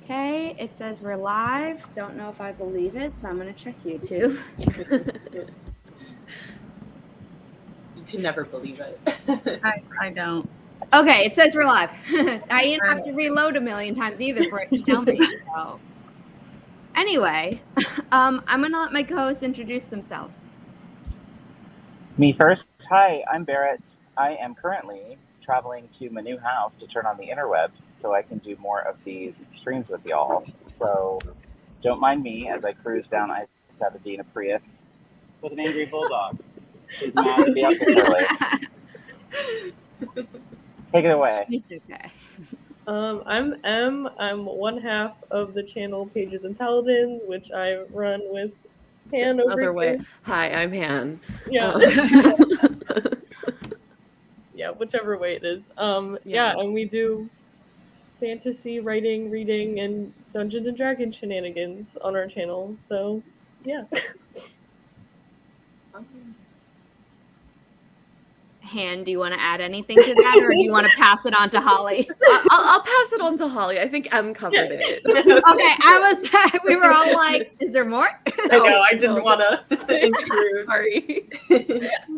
Okay, it says we're live. Don't know if I believe it, so I'm going to check YouTube. You can never believe it. I don't. Okay, it says we're live. I didn't have to reload a million times either for it to tell me. So. Anyway, I'm going to let my co-hosts introduce themselves. Me first. Hi, I'm Barrett. I am currently traveling to my new house to turn on the interwebs so I can do more of these streams with y'all. So don't mind me as I cruise down I-70 in a Prius with an angry bulldog. He's mad to be up this early. Take it away. It's okay. I'm M. I'm one half of the channel Pages and Paladins, which I run with Han over Other way. here. Hi, I'm Han. Yeah. Yeah, whichever way it is. Yeah, and we do fantasy writing, reading, and Dungeons and Dragons shenanigans on our channel. So, yeah. Han, do you want to add anything to that, or do you want to pass it on to Holly? I'll pass it on to Holly. I think M covered it. Okay, we were all like, is there more? I know, I didn't want to intrude. Sorry.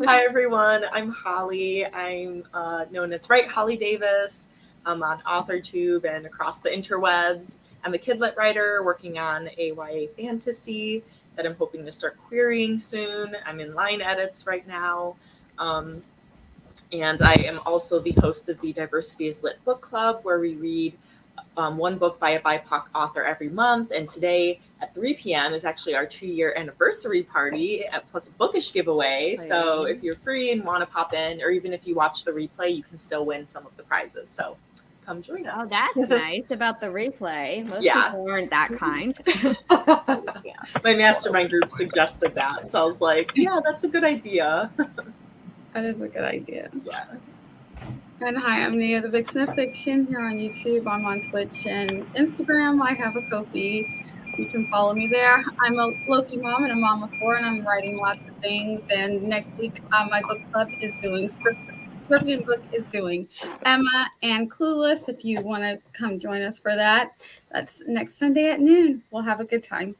Hi, everyone. I'm Holly. I'm known as Write Holly Davis. I'm on AuthorTube and across the interwebs. I'm a kidlit writer working on a YA fantasy that I'm hoping to start querying soon. I'm in line edits right now. And I am also the host of the Diversity is Lit book club, where we read one book by a BIPOC author every month. And today at 3 p.m. is actually our 2-year anniversary party, plus a bookish giveaway. So if you're free and want to pop in, or even if you watch the replay, you can still win some of the prizes. So come join us. Oh, that's nice about the replay. Most people aren't that kind. My mastermind group suggested that. So I was like, yeah, that's a good idea. That is a good idea. Yeah. And hi, I'm Nia, the Big Sniff Fiction here on YouTube. I'm on Twitch and Instagram. I have a Ko-fi. You can follow me there. I'm a Loki mom and a mom of 4, and I'm writing lots of things. And next week, my book club is doing scripted book is doing Emma and Clueless. If you want to come join us for that, that's next Sunday at noon. We'll have a good time.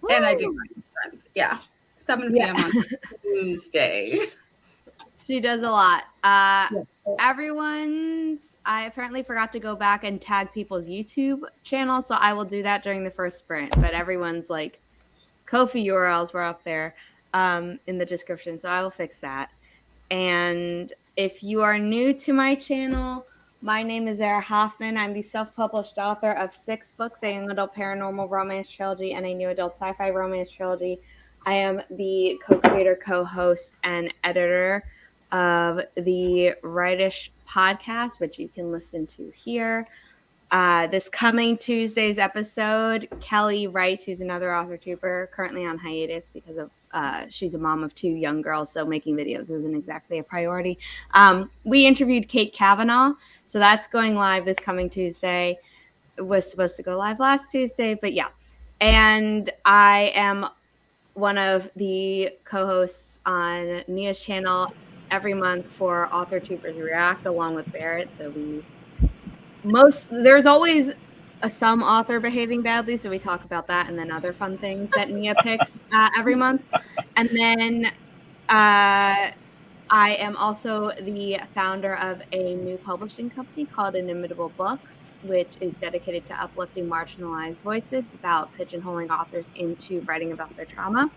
Woo! And I do write friends. Yeah, 7 p.m. on Tuesday. She does a lot. I apparently forgot to go back and tag people's YouTube channels, so I will do that during the first sprint. But everyone's like Ko-fi URLs were up there in the description, so I will fix that. And if you are new to my channel, my name is Zara Hoffman. I'm the self-published author of 6 books, a young adult paranormal romance trilogy and a new adult sci-fi romance trilogy. I am the co-creator, co-host, and editor of the Writish podcast, which you can listen to here. This coming Tuesday's episode, Kelly Wright, who's another AuthorTuber, currently on hiatus because of she's a mom of 2 young girls, so making videos isn't exactly a priority. We interviewed Kate Kavanaugh, so that's going live this coming Tuesday. It was supposed to go live last Tuesday, but yeah. And I am one of the co-hosts on Nia's channel every month for AuthorTubers React, along with Barrett. So there's always some author behaving badly, so we talk about that and then other fun things that Nia picks every month. And then I am also the founder of a new publishing company called INIMITABLE Books, which is dedicated to uplifting marginalized voices without pigeonholing authors into writing about their trauma.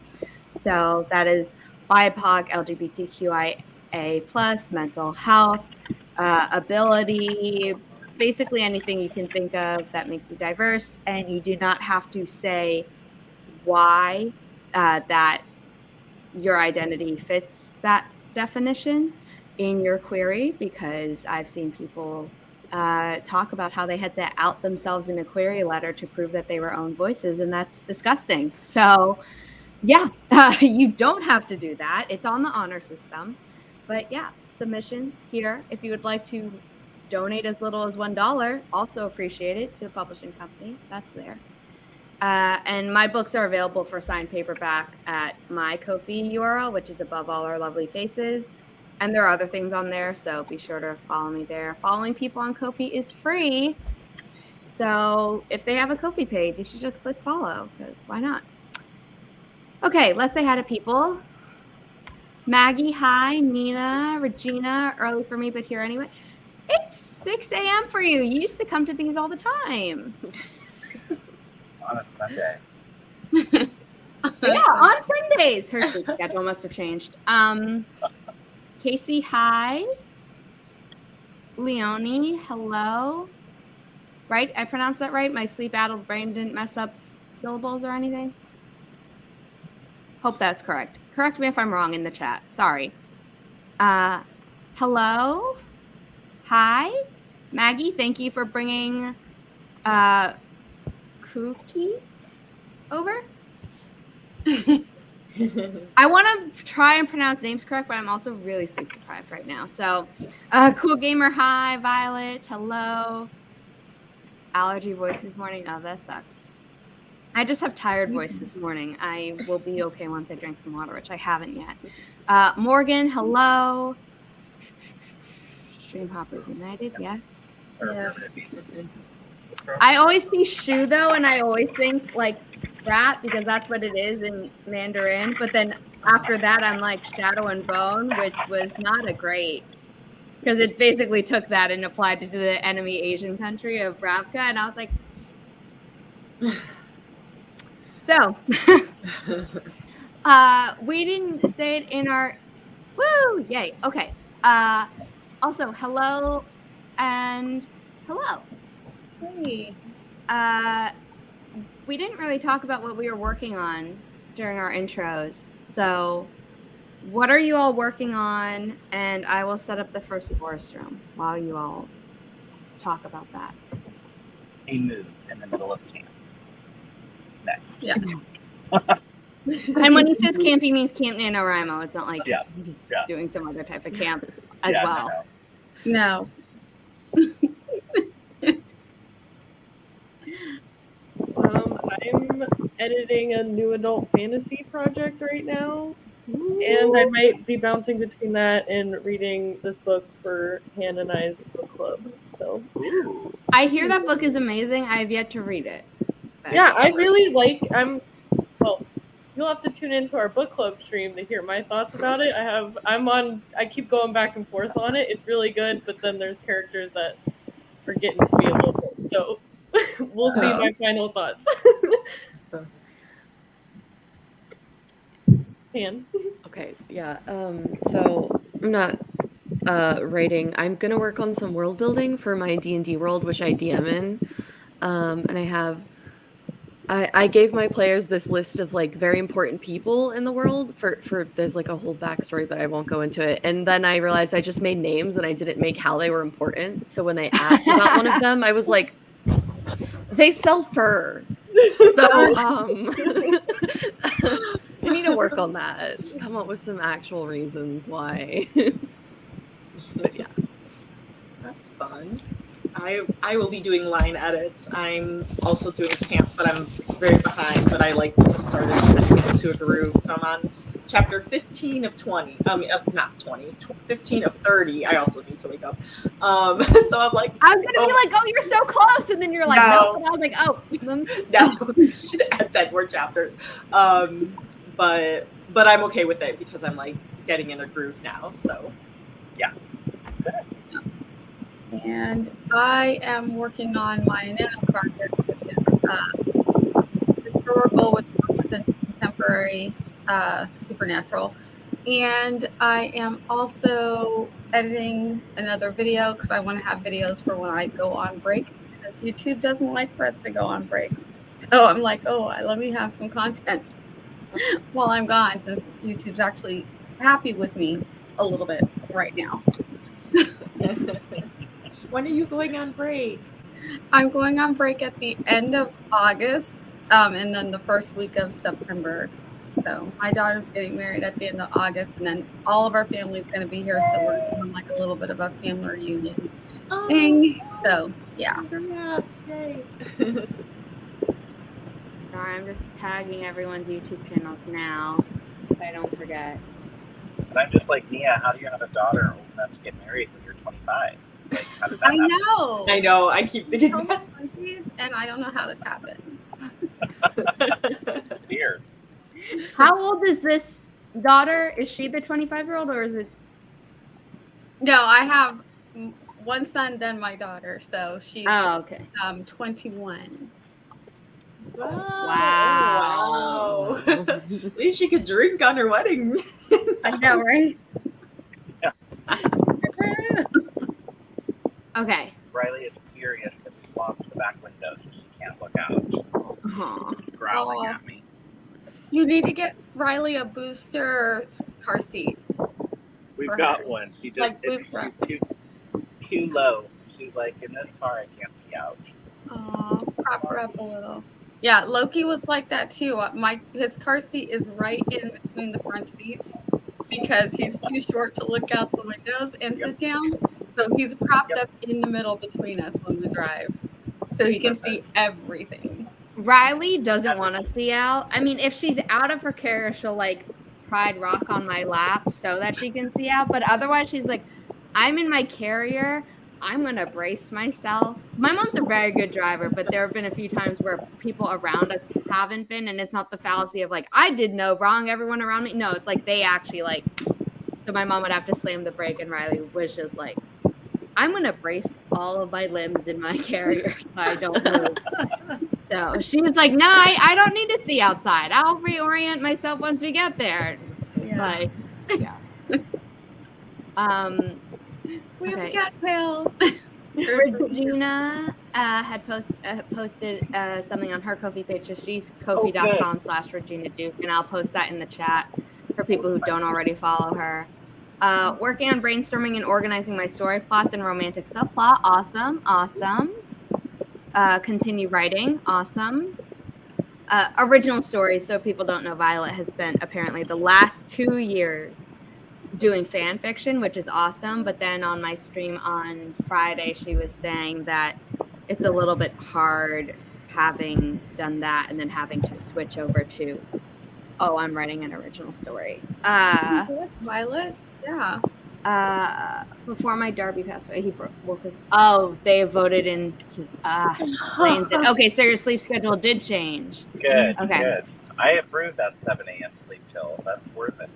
So that is BIPOC, LGBTQIA+, mental health, ability, basically anything you can think of that makes you diverse, and you do not have to say why that your identity fits that definition in your query, because I've seen people talk about how they had to out themselves in a query letter to prove that they were own voices, and that's disgusting. So yeah, you don't have to do that. It's on the honor system. But yeah, submissions here. If you would like to donate as little as $1, also appreciate it, to the publishing company. That's there. And my books are available for signed paperback at my Ko-fi URL, which is above all our lovely faces. And there are other things on there, so be sure to follow me there. Following people on Ko-fi is free. So if they have a Ko-fi page, you should just click follow, because why not? Okay, let's say hi to people. Maggie, hi. Nina, Regina, early for me, but here anyway. It's 6 a.m. for you. You used to come to these all the time. On a Sunday. Yeah, on Sundays. Her sleep schedule must have changed. Casey, hi. Leonie, hello. Right? I pronounced that right? My sleep-addled brain didn't mess up syllables or anything? Hope that's correct. Correct me if I'm wrong in the chat. Sorry. Hello. Hi. Maggie, thank you for bringing Cookie over. I want to try and pronounce names correct, but I'm also really sleep deprived right now. So, Cool Gamer, hi. Violet, hello. Allergy voice this morning. Oh, that sucks. I just have tired voice this morning. I will be okay once I drink some water, which I haven't yet. Morgan, hello. Stream Hoppers United, yes. Yes. I always see shoe though, and I always think like rat because that's what it is in Mandarin. But then after that, I'm like Shadow and Bone, which was not a great, because it basically took that and applied it to the enemy Asian country of Ravka, and I was like, so we didn't say it in our woo, yay. Okay. Also, hello and hello. Hey. We didn't really talk about what we were working on during our intros. So what are you all working on? And I will set up the first forest room while you all talk about that. A move in the middle of camp. Next. Yeah. And when he says camp, he means Camp NaNoWriMo. It's not like Yeah. doing some other type of camp as Yeah, well. No. I'm editing a new adult fantasy project right now, and I might be bouncing between that and reading this book for Han and I's book club. So Ooh. I hear that book is amazing. I have yet to read it. yeah, I really like. Well, you'll have to tune into our book club stream to hear my thoughts about it. I keep going back and forth on it. It's really good, but then there's characters that are getting to me a little bit. So we'll see my final thoughts. Han. Okay, yeah. So I'm not writing. I'm gonna work on some world building for my D&D world, which I DM in. And I gave my players this list of like very important people in the world for there's like a whole backstory, but I won't go into it. And then I realized I just made names and I didn't make how they were important. So when they asked about one of them, I was like, they sell fur. So I need to work on that. Come up with some actual reasons why. But yeah. That's fun. I will be doing line edits. I'm also doing camp, but I'm very behind. But I just started getting into a groove. So I'm on chapter 15 of 20. Not 20. 15 of 30. I also need to wake up. So I'm like, I was gonna be like, oh, you're so close, and then you're like, no. And I was like, oh, no, 10 more chapters. But I'm okay with it because I'm like getting in a groove now. So yeah. And I am working on my nano project, which is historical, which crosses into contemporary supernatural. And I am also editing another video because I want to have videos for when I go on break, since YouTube doesn't like for us to go on breaks. So I'm like, oh, let me have some content while I'm gone, since YouTube's actually happy with me a little bit right now. When are you going on break? I'm going on break at the end of August, and then the first week of September. So my daughter's getting married at the end of August, and then all of our family's going to be here. So we're doing like a little bit of a family reunion thing. So yeah. Congrats, yay. Sorry, I'm just tagging everyone's YouTube channels now, so I don't forget. And I'm just like, Nia, how do you have a daughter old enough to get married when you're 25? Like, how did that I happen? know. I know. I keep thinking So that. many monkeys, and I don't know how this happened. Weird. How old is this daughter? Is she the 25-year-old or is it? No, I have one son, then my daughter. So she's Oh, okay. 21. Wow. At least she could drink on her wedding. I know, right? Okay. Riley is furious that we locked the back window so she can't look out. Aw. She's growling Aw. at me. You need to get Riley a booster car seat. We've For got her. one. She just Like it's booster. too low. She's like, in this car I can't see out. Aw, prop her up a little. Yeah, Loki was like that too. His car seat is right in between the front seats because he's too short to look out the windows and sit down. So he's propped up in the middle between us when we drive, so he can see everything. Riley doesn't want to see out. I mean, if she's out of her carrier, she'll like pride rock on my lap so that she can see out. But otherwise, she's like, I'm in my carrier. I'm going to brace myself. My mom's a very good driver, but there have been a few times where people around us haven't been. And it's not the fallacy of like, I did no wrong, everyone around me. No, it's like they actually like, so my mom would have to slam the brake and Riley was just like, I'm going to brace all of my limbs in my carrier so I don't move. So she was like, no, I don't need to see outside. I'll reorient myself once we get there. Yeah. Like, yeah. We have a Okay. cattail. Regina had posted something on her Ko-fi page. So she's kofi.com/Regina Duke, and I'll post that in the chat for people who don't already follow her. Working on brainstorming and organizing my story plots and romantic subplot. Awesome. Continue writing. Awesome. Original stories. So people don't know, Violet has spent apparently the last 2 years doing fan fiction, which is awesome. But then on my stream on Friday, she was saying that it's a little bit hard having done that and then having to switch over to, oh, I'm writing an original story. Violet? Yeah. Before my Darby passed away, he broke his. Oh, they voted in to explains it. Okay, so your sleep schedule did change. Good. Okay. Good. I approved that 7 a.m. sleep till. That's worth it.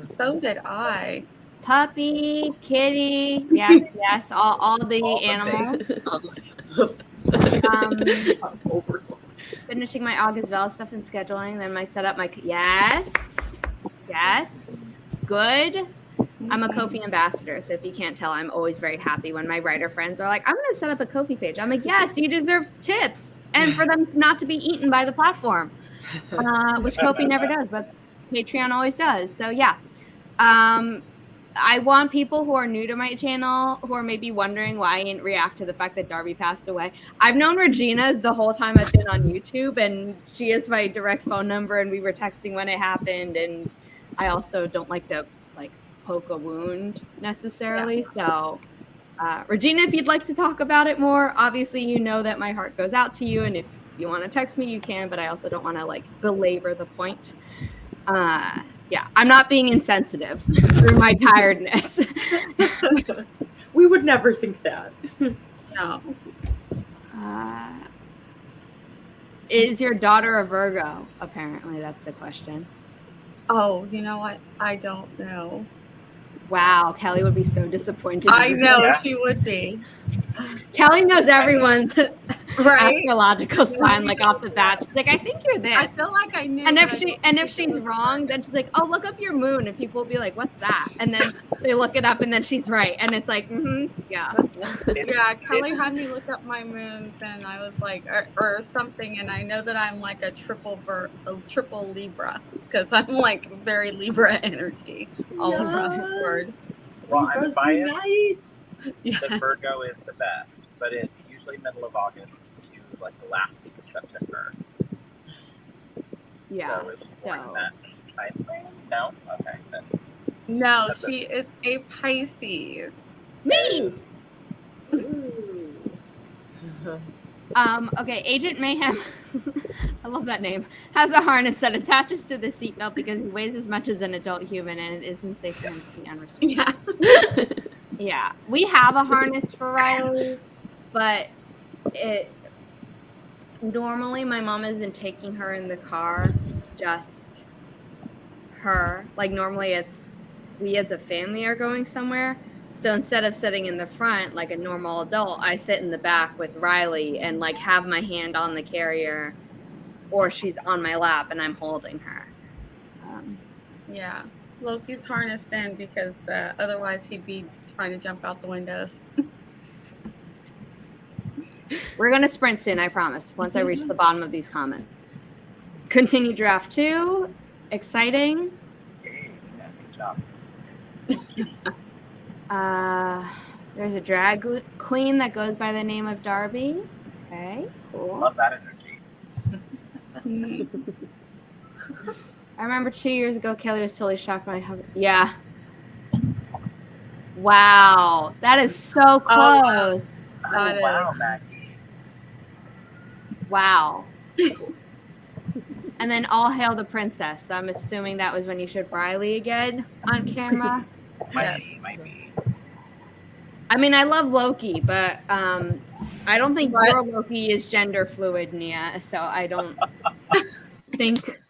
So did I. Puppy, kitty, yes, all the All the animals. Finishing my August Vel stuff and scheduling, then might set up my yes, good. I'm a Ko-fi ambassador, so if you can't tell, I'm always very happy when my writer friends are like, I'm going to set up a Ko-fi page. I'm like, yes, you deserve tips and for them not to be eaten by the platform, which Ko-fi never does, but Patreon always does. So yeah, I want people who are new to my channel, who are maybe wondering why I didn't react to the fact that Darby passed away. I've known Regina the whole time I've been on YouTube, and she has my direct phone number, and we were texting when it happened, and I also don't like to poke a wound necessarily. So Regina, if you'd like to talk about it more, obviously you know that my heart goes out to you, and if you want to text me you can, but I also don't want to belabor the point. Yeah, I'm not being insensitive through my tiredness. We would never think that. No. Is your daughter a Virgo? Apparently that's the question. Oh, you know what? I don't know. Wow, Kelly would be so disappointed. I know Yeah. she would be. Kelly knows everyone's Right? astrological sign off the bat. She's like, I think you're this. I feel like I knew. And but if she's wrong, then she's like, oh, look up your moon, and people will be like, what's that? And then they look it up, and then she's right, and it's like, yeah. yeah, Kelly had me look up my moons, and I was like, or something, and I know that I'm like a triple Libra because I'm very Libra energy all across the board. Well, I'm Libras biased. unite. Yes. The Virgo is the best, but it's usually middle of August to the last week of September. Yeah. So it's more in that time frame? No? Okay. Then. No, she is a Pisces. Me! Ooh. Okay, Agent Mayhem, I love that name, has a harness that attaches to the seatbelt because he weighs as much as an adult human, and it isn't safe for him to be unrestricted. Yeah. Yeah, we have a harness for Riley, but it normally my mom isn't taking her in the car, just her. Like normally it's we as a family are going somewhere. So instead of sitting in the front like a normal adult, I sit in the back with Riley and like have my hand on the carrier, or she's on my lap and I'm holding her. Yeah, Loki's harnessed in because otherwise he'd be trying to jump out the windows. We're going to sprint soon, I promise, once I reach the bottom of these comments. Continue draft 2. Exciting. Yay, yeah, good job. There's a drag queen that goes by the name of Darby. Okay, cool. Love that energy. I remember 2 years ago, Kelly was totally shocked by how. Yeah. Wow, that is so close. That Oh, wow, is. Maggie. Wow. And then all hail the princess. So I'm assuming that was when you showed Riley again on camera. Might be. I mean, I love Loki, but I don't think your Loki is gender fluid, Nia. So I don't think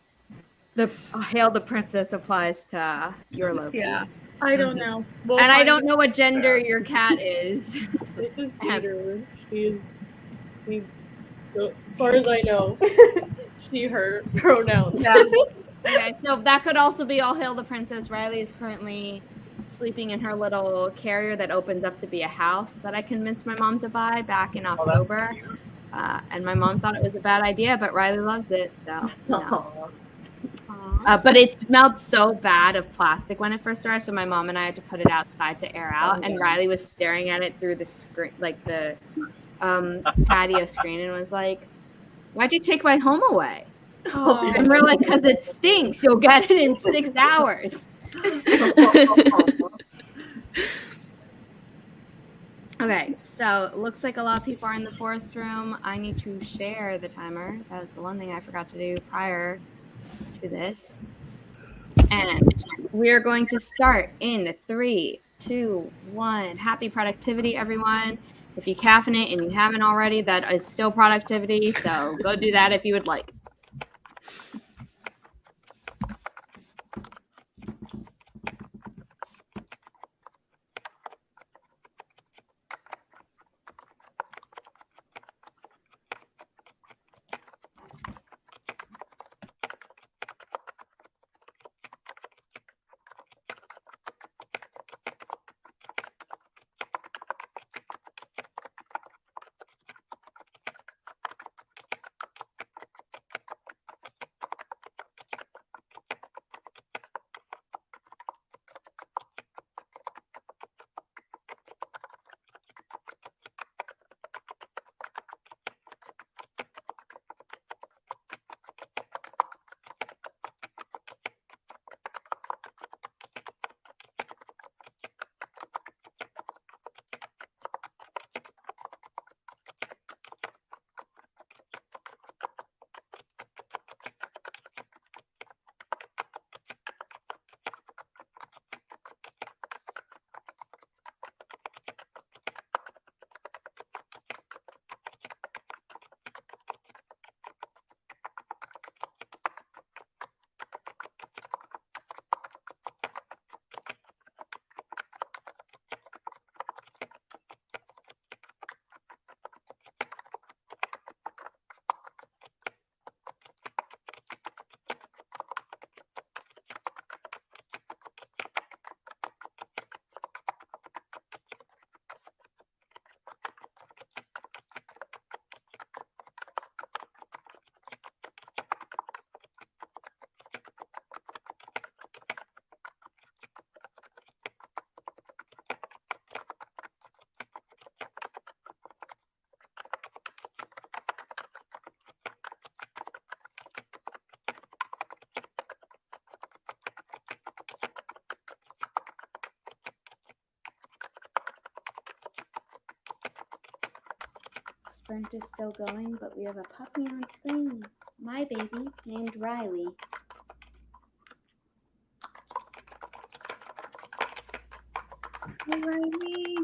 the hail the princess applies to your Loki. Yeah, I don't know. And I don't know what gender your cat is. This is Peter. She's, as far as I know, she, her pronouns. Yeah. Okay, so that could also be all hail the princess. Riley is currently sleeping in her little carrier that opens up to be a house that I convinced my mom to buy back in October. And my mom thought it was a bad idea, but Riley loves it. So, no. But it smelled so bad of plastic when it first arrived, so my mom and I had to put it outside to air out. And Riley was staring at it through the screen, like the patio screen, and was like, "Why'd you take my home away?" And we're like, "Because it stinks. You'll get it in 6 hours." Okay, so it looks like a lot of people are in the forest room. I need to share the timer. That was the one thing I forgot to do prior to this. And we're going to start in 3, 2, 1. Happy productivity, everyone. If you caffeinate and you haven't already, that is still productivity. So go do that if you would like. Sprint is still going, but we have a puppy on screen. My baby named Riley. Alrighty.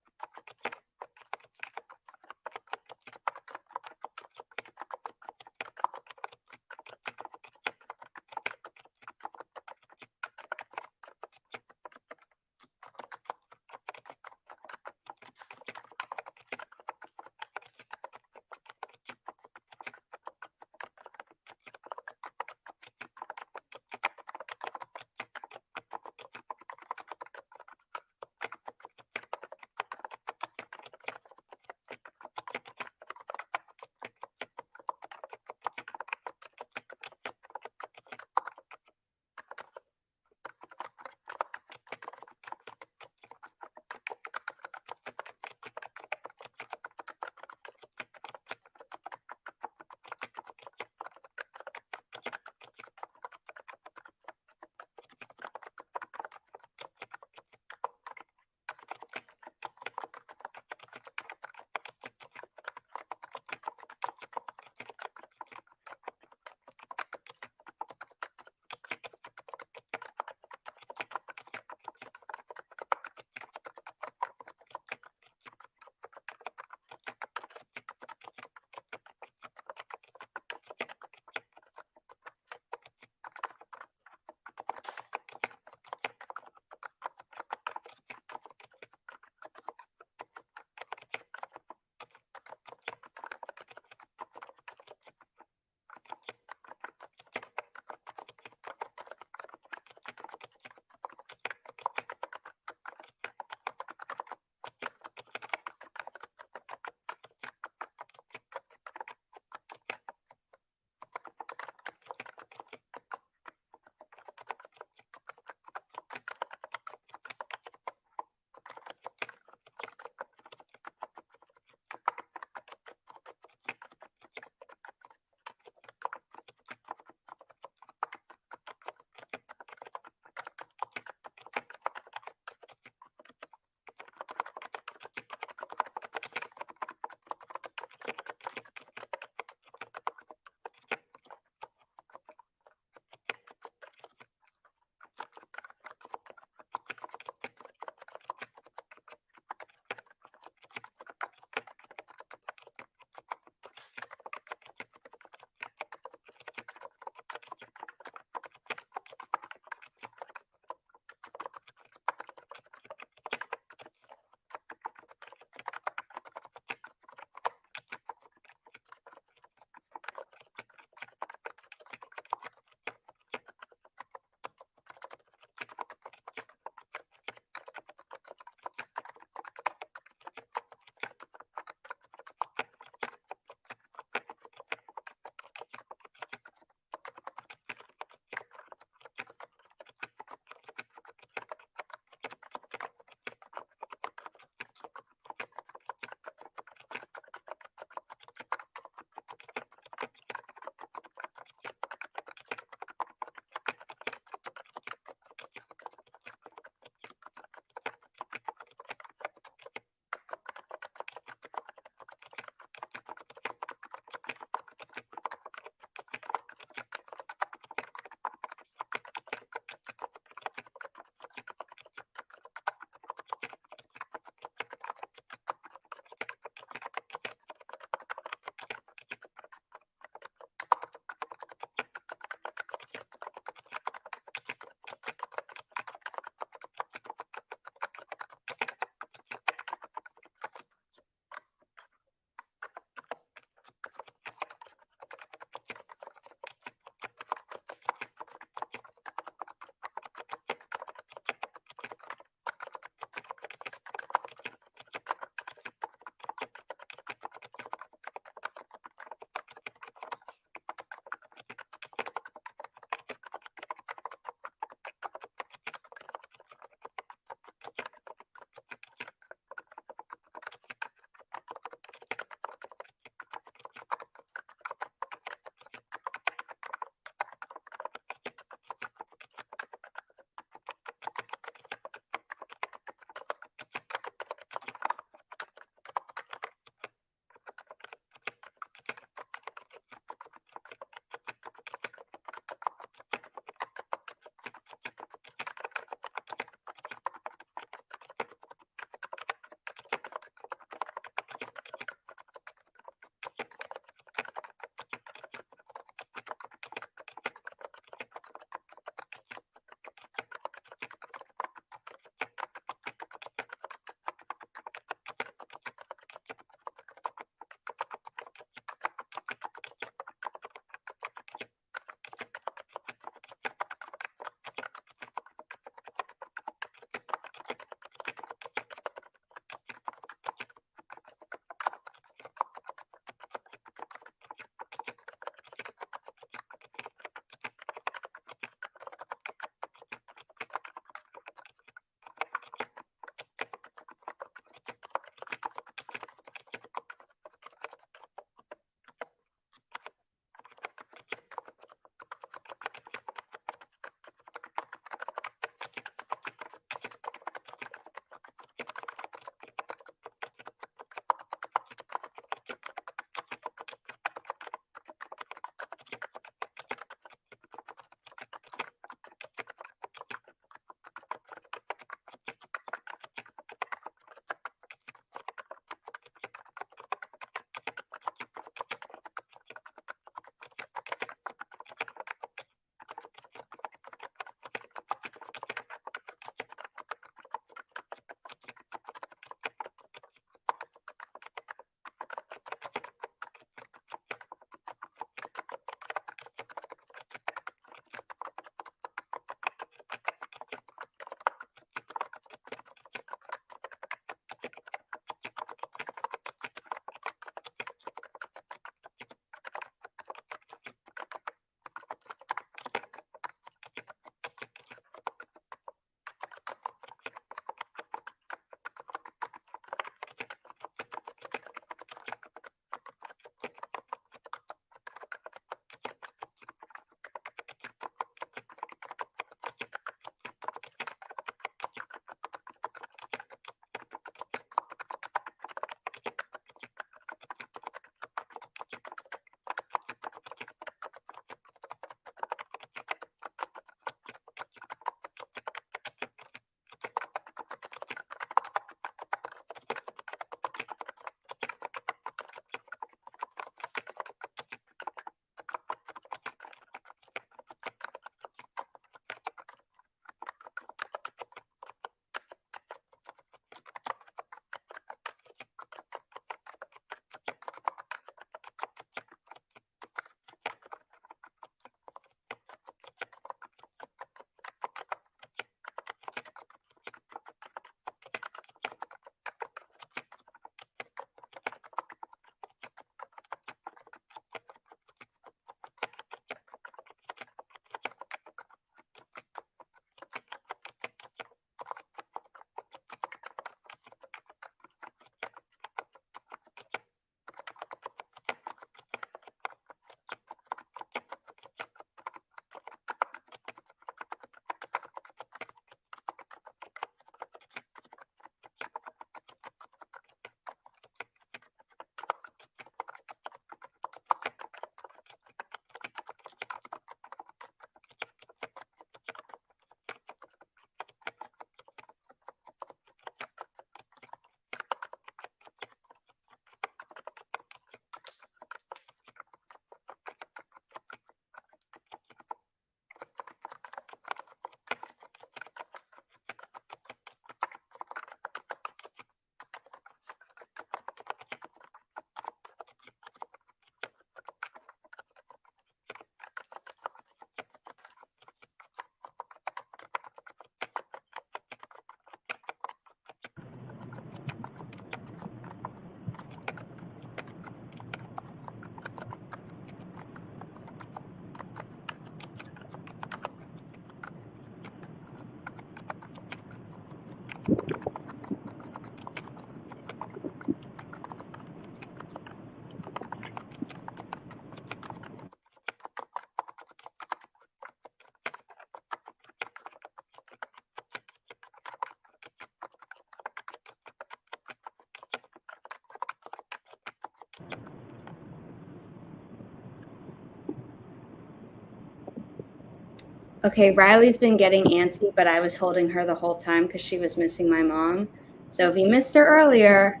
Okay, Riley's been getting antsy, but I was holding her the whole time because she was missing my mom. So if you missed her earlier,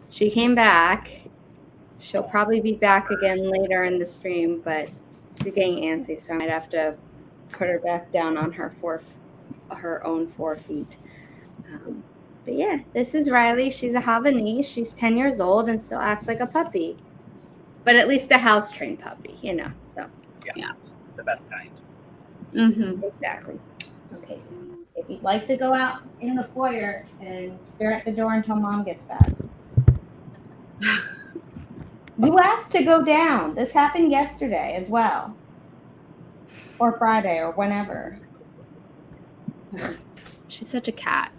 she came back. She'll probably be back again later in the stream, but she's getting antsy, so I might have to put her back down on her own 4 feet. But yeah, this is Riley. She's a Havanese. She's 10 years old and still acts like a puppy, but at least a house-trained puppy, you know. So Yeah. The best kind. exactly. Okay. If you'd like to go out in the foyer and stare at the door until Mom gets back. You asked to go down. This happened yesterday as well. Or Friday or whenever. She's such a cat.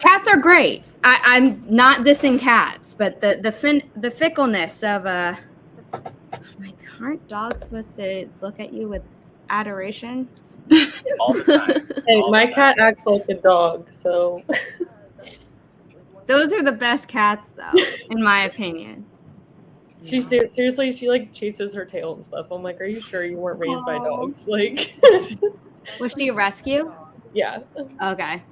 Cats are great. I'm not dissing cats, but the fickleness of like, aren't dogs supposed to look at you with adoration? All the time. Hey, All my the cat time. acts like a dog, so Those are the best cats, though, in my opinion. she seriously, she like chases her tail and stuff. I'm like, are you sure you weren't raised by Aw. dogs? Like, Was she a rescue? yeah, Okay.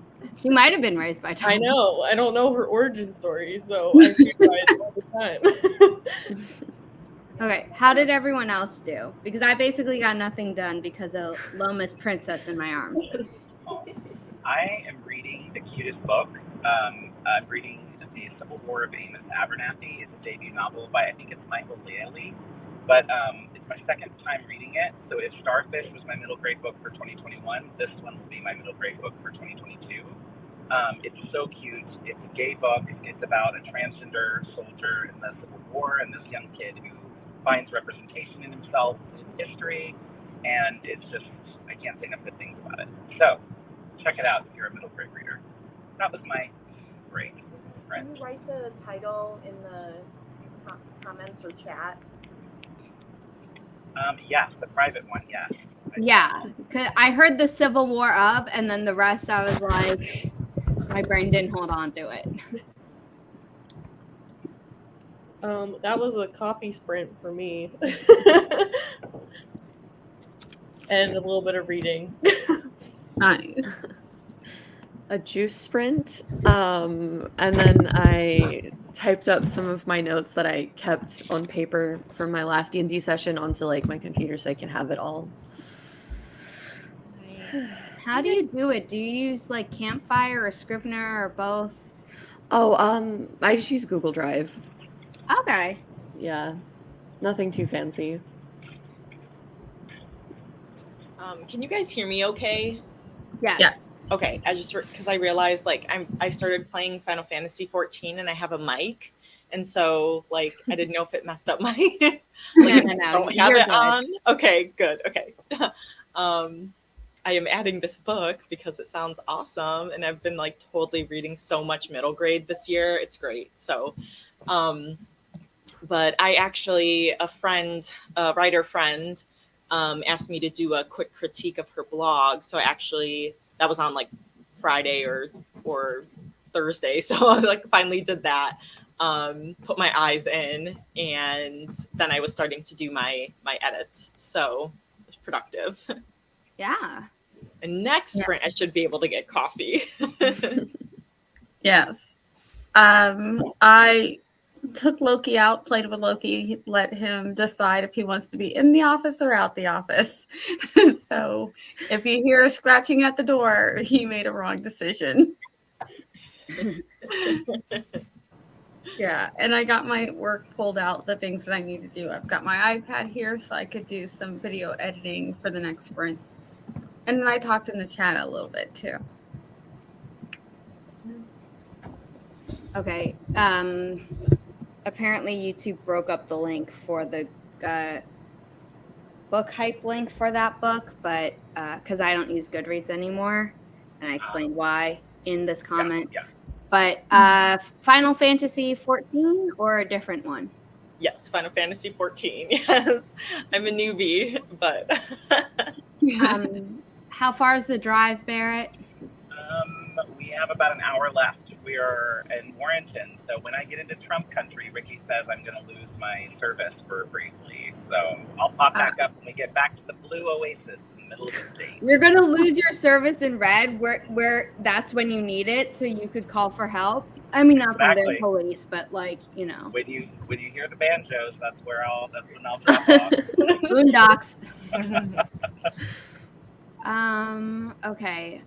She might have been raised by dogs. I know. I don't know her origin story, so I see it all the time. Okay, how did everyone else do? Because I basically got nothing done because of Loma's princess in my arms. I am reading the cutest book. I'm reading The Civil War of Amos Abernathy. It's a debut novel by, I think it's Michael Laley. But it's my second time reading it. So if Starfish was my middle grade book for 2021, this one will be my middle grade book for 2022. It's so cute. It's a gay book. It's about a transgender soldier in the Civil War and this young kid who finds representation in himself in history. And it's just, I can't say enough good things about it. So check it out if you're a middle grade reader. That was my grade. Can you write the title in the comments or chat? Yes, the private one, yes. Yeah, 'cause I heard the Civil War of, and then the rest I was like, my brain didn't hold on to it. That was a copy sprint for me. And a little bit of reading. Nice. A juice sprint. And then I typed up some of my notes that I kept on paper from my last D&D session onto like my computer so I can have it all. How do you do it? Do you use like Campfire or Scrivener or both? Oh, I just use Google Drive. Okay. Yeah. Nothing too fancy. Can you guys hear me okay? Yes. Yes. Okay, I just because I realized like I started playing Final Fantasy 14 and I have a mic, and so like I didn't know if it messed up my like, No. don't have You're it good. on. Okay, good. Okay. I am adding this book because it sounds awesome, and I've been like totally reading so much middle grade this year. It's great. So, but I actually a writer friend, asked me to do a quick critique of her blog. So that was on like Friday or Thursday. So I like finally did that, put my eyes in, and then I was starting to do my edits. So it was productive. Yeah. And next sprint, I should be able to get coffee. Yes. I took Loki out, played with Loki, let him decide if he wants to be in the office or out the office. So if you hear scratching at the door, he made a wrong decision. Yeah, and I got my work pulled out, the things that I need to do. I've got my iPad here so I could do some video editing for the next sprint. And then I talked in the chat a little bit too. Okay. Apparently YouTube broke up the link for the book hype link for that book, but because I don't use Goodreads anymore, and I explained why in this comment. Yeah. But Final Fantasy 14 or a different one? Yes, Final Fantasy 14. Yes, I'm a newbie, but How far is the drive, Barrett? We have about an hour left. We are in Warrenton, so when I get into Trump country, Ricky says I'm going to lose my service for briefly. So I'll pop back up when we get back to the blue oasis in the middle of the state. You're gonna lose your service in red, where that's when you need it, so you could call for help. I mean, not from their Exactly. police, but like, you know, When you hear the banjos, that's when I'll drop off. boondocks. Okay.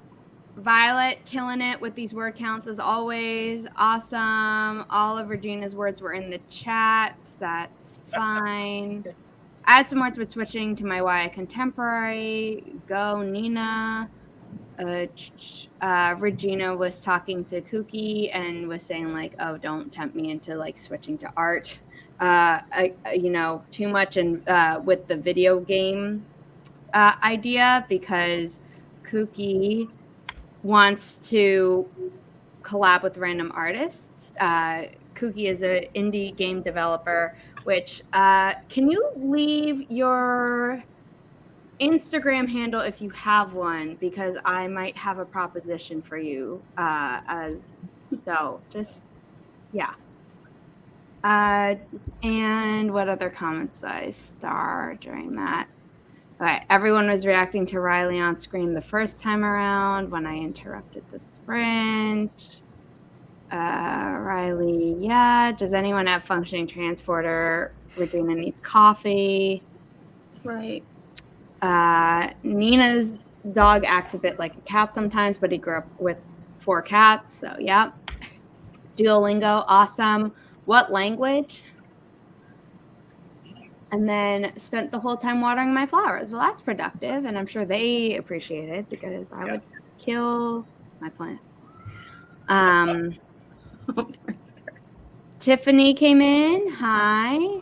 Violet killing it with these word counts as always. Awesome. All of Regina's words were in the chats. That's fine. Add some words with switching to my YA contemporary. Go Nina. Regina was talking to Kookie and was saying like, oh, don't tempt me into like switching to art. Too much in with the video game idea, because Kookie wants to collab with random artists. Kookie is an indie game developer, which can you leave your Instagram handle if you have one, because I might have a proposition for you yeah. And what other comments did I star during that? Okay, everyone was reacting to Riley on screen the first time around when I interrupted the sprint. Riley, yeah. Does anyone have functioning transporter? Regina needs coffee. Right. Nina's dog acts a bit like a cat sometimes, but he grew up with 4 cats, so yeah. Duolingo, awesome. What language? And then spent the whole time watering my flowers. Well, that's productive, and I'm sure they appreciate it, because I would kill my plants. Tiffany came in. Hi.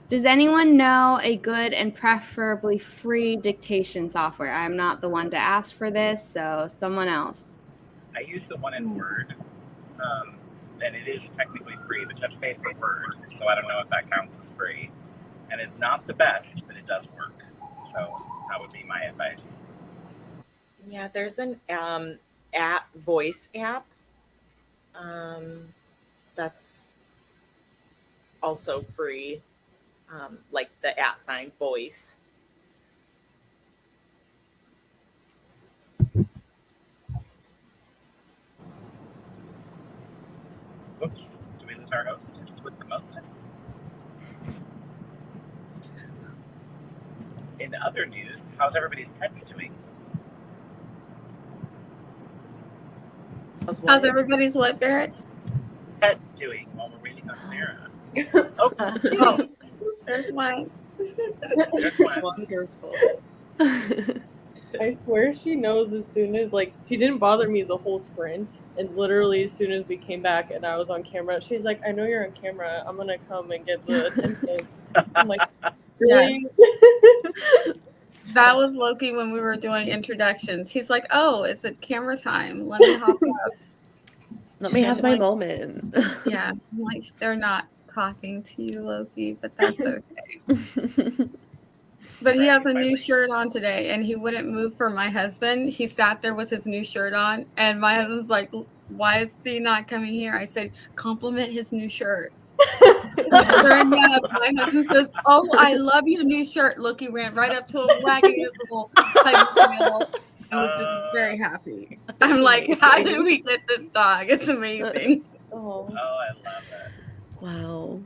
Does anyone know a good and preferably free dictation software? I'm not the one to ask for this, so someone else. I use the one in Word, and it is technically free, but just pays for Word, so I don't know if that counts as free. And it's not the best, but it does work. So that would be my advice. Yeah, there's an voice app that's also free, like the @ voice. Whoops, do we lose our host with the most? In other news, how's everybody's pet doing? How's everybody's what, Barrett? Pet doing while we're waiting on Sarah? Oh, there's mine. There's one. Wonderful. I swear she knows as soon as, like, she didn't bother me the whole sprint, and literally as soon as we came back and I was on camera, she's like, I know you're on camera, I'm gonna come and get the attendance. I'm like, really? Yes. That was Loki when we were doing introductions. He's like, oh, it's at camera time. Let me hop up. Let me have my moment. Yeah, like they're not talking to you, Loki, but that's okay. But he has a new shirt on today, and he wouldn't move for my husband. He sat there with his new shirt on, and my husband's like, why is he not coming here? I said, compliment his new shirt. My husband says, oh, I love your new shirt. Loki ran right up to him, wagging his little tail. I was just very happy. I'm like, how did we get this dog? It's amazing. Oh, I love it. Wow.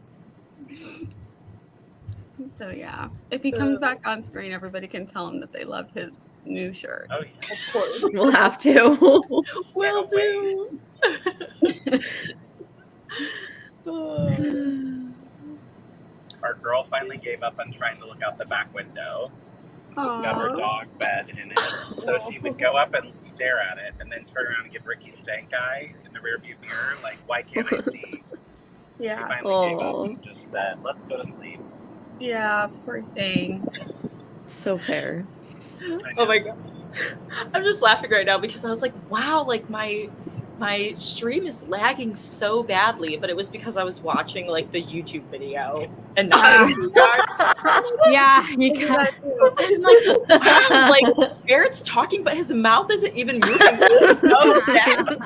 So yeah, if he comes back on screen, everybody can tell him that they love his new shirt. Oh yeah. of course. We'll have to. Will do. Our girl finally gave up on trying to look out the back window. Got her dog bed in it. So she would go up and stare at it and then turn around and give Ricky stank eye in the rearview mirror. Like, why can't I see? Yeah. She finally gave up and just said, let's go to sleep. Yeah, poor thing. So fair. Oh my god. I'm just laughing right now because I was like, wow, like my stream is lagging so badly, but it was because I was watching like the YouTube video and not Yeah, you got I'm like, wow, like Barrett's talking, but his mouth isn't even moving. It's so bad.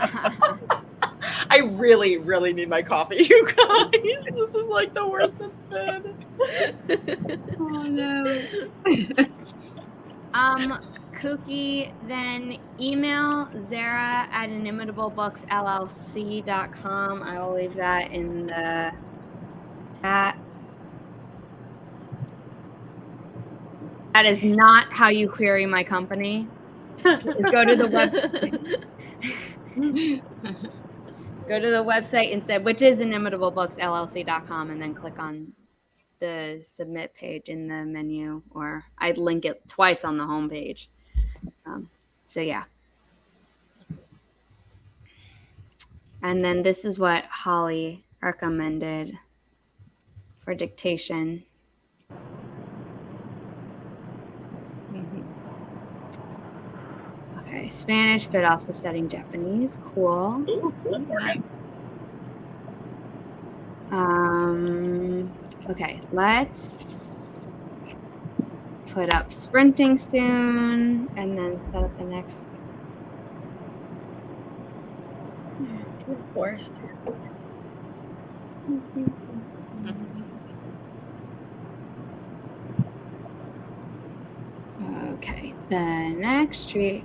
I really, really need my coffee, you guys. This is like the worst it's been. Oh no. Kooky, then email Zara at inimitablebooksllc.com. I will leave that in the chat. That is not how you query my company. Go to the website instead, which is inimitablebooksllc.com, and then click on the submit page in the menu, or I'd link it twice on the homepage. So yeah. And then this is what Holly recommended for dictation. Okay, Spanish, but also studying Japanese. Cool. Nice. Okay, let's put up sprinting soon and then set up the next. Good forest. Okay, the next treat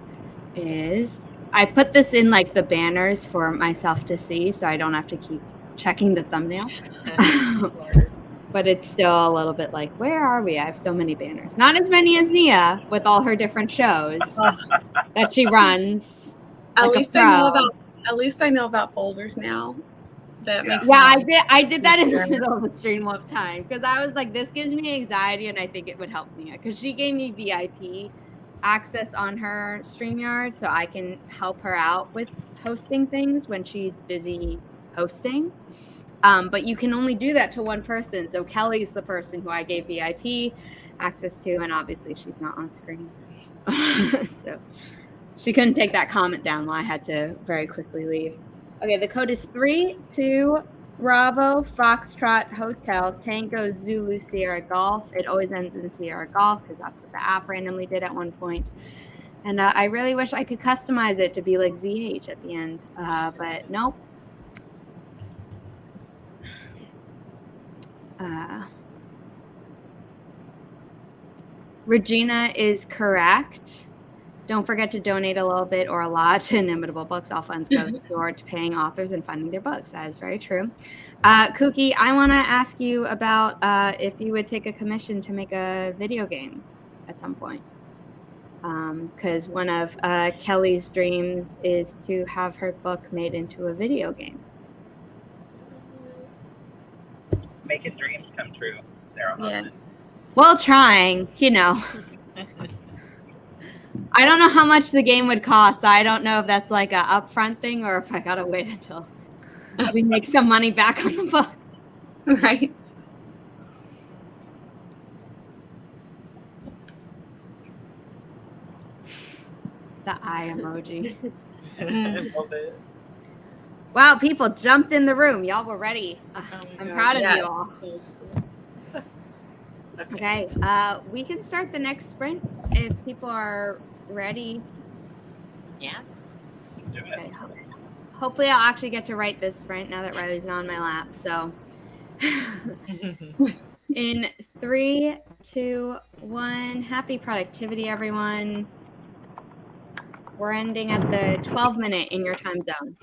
is, I put this in like the banners for myself to see, so I don't have to keep checking the thumbnail. But it's still a little bit like, where are we? I have so many banners. Not as many as Nia with all her different shows that she runs. At like least I know about folders now. That makes me I did that in the middle of the stream one time because I was like, this gives me anxiety and I think it would help Nia, because she gave me VIP access on her StreamYard so I can help her out with hosting things when she's busy hosting. But you can only do that to one person. So Kelly's the person who I gave VIP access to, and obviously she's not on screen. So she couldn't take that comment down while I had to very quickly leave. Okay, the code is 32 Bravo Foxtrot Hotel Tango Zulu Sierra Golf. It always ends in Sierra Golf because that's what the app randomly did at one point. And I really wish I could customize it to be like ZH at the end, but nope. Regina is correct. Don't forget to donate a little bit or a lot to Inimitable Books. All funds go towards paying authors and funding their books. That is very true. Kooky, I want to ask you about if you would take a commission to make a video game at some point. Because one of Kelly's dreams is to have her book made into a video game. Making dreams come true. Sarah. Yes. Well, trying, you know. I don't know how much the game would cost, so I don't know if that's like a upfront thing or if I gotta wait until we make some money back on the book. Right. The eye emoji. Love it. Wow, people jumped in the room. Y'all were ready. I'm proud of yes. you all. Okay, we can start the next sprint if people are ready. Yeah. Do it. Okay, hopefully I'll actually get to write this sprint now that Riley's not on my lap. So in 3, 2, 1, happy productivity, everyone. We're ending at the 12-minute in your time zone.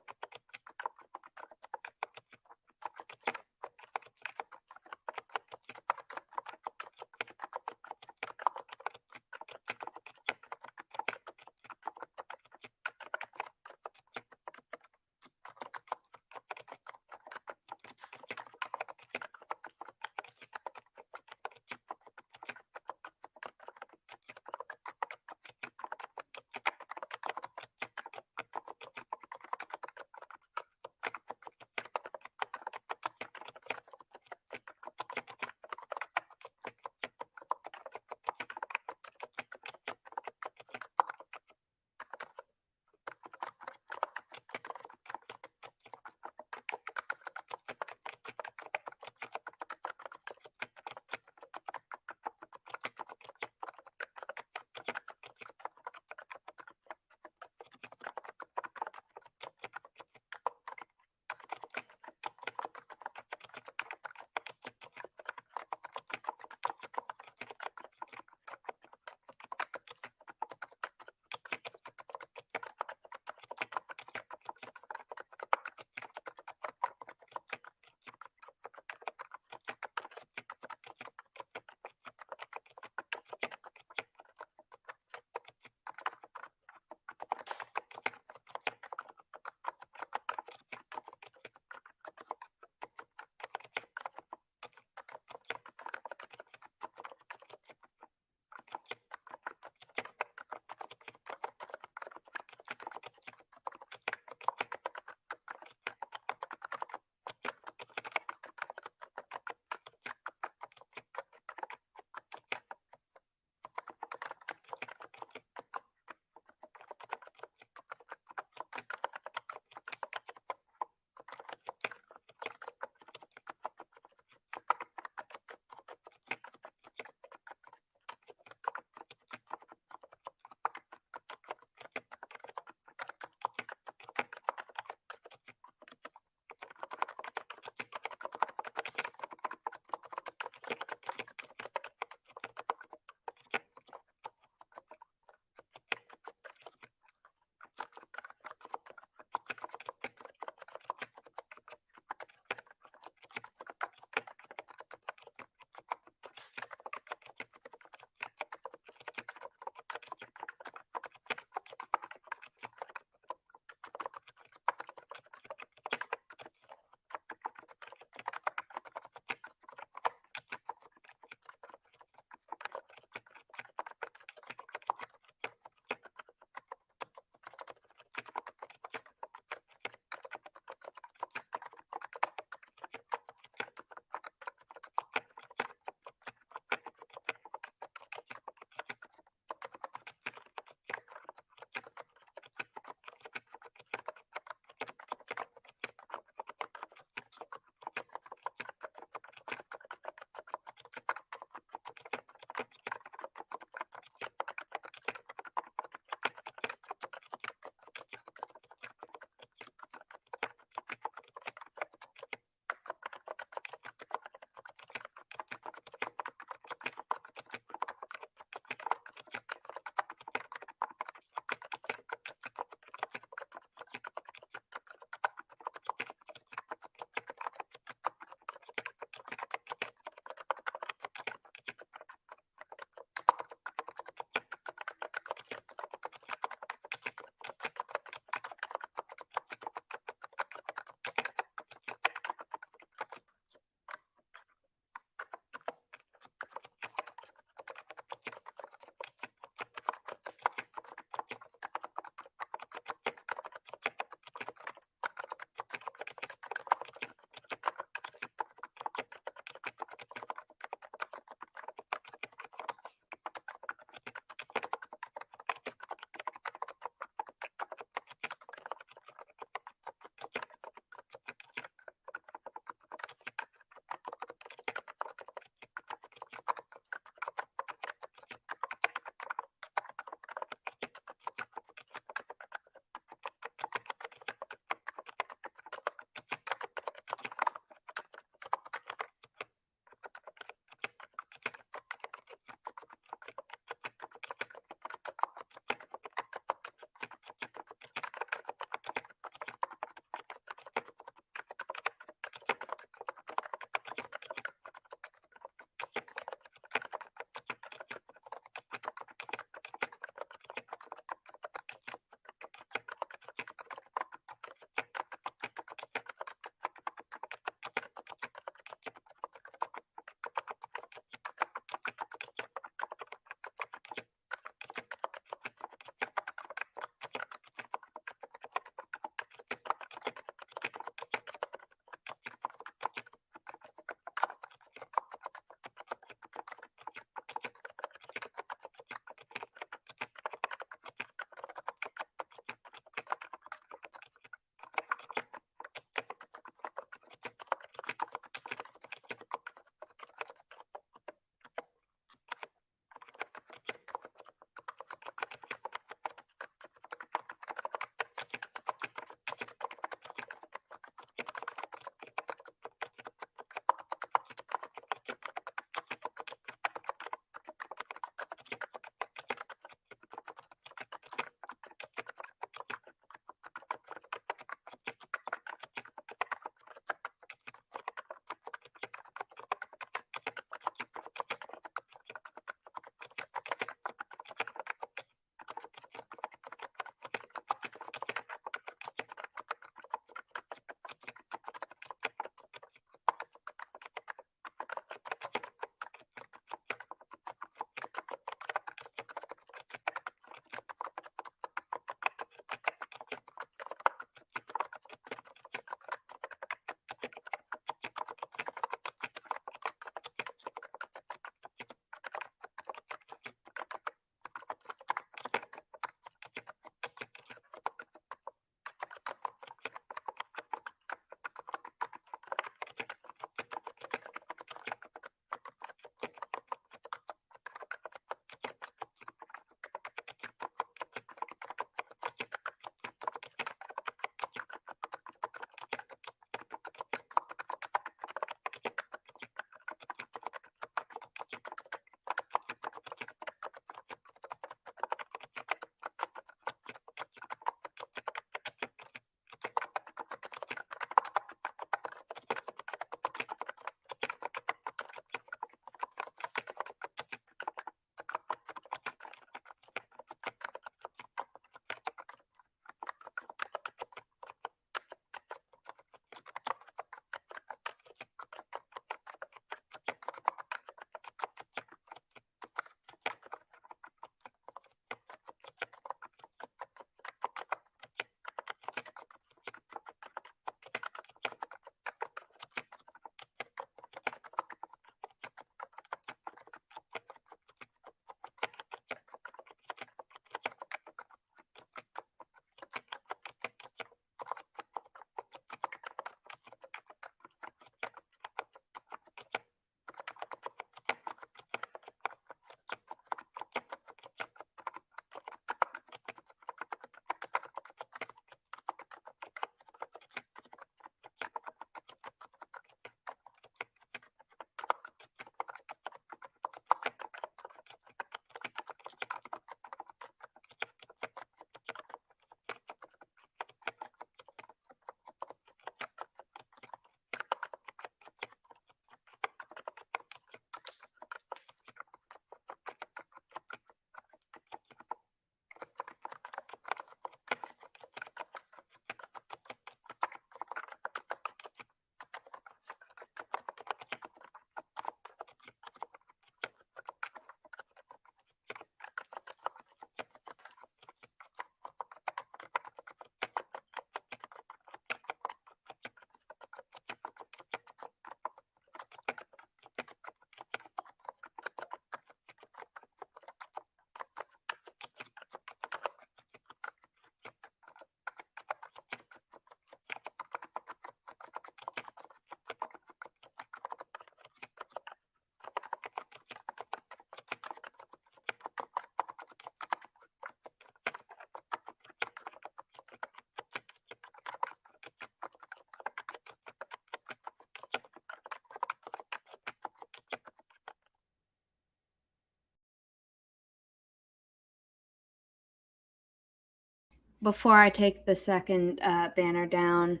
before I take the second banner down,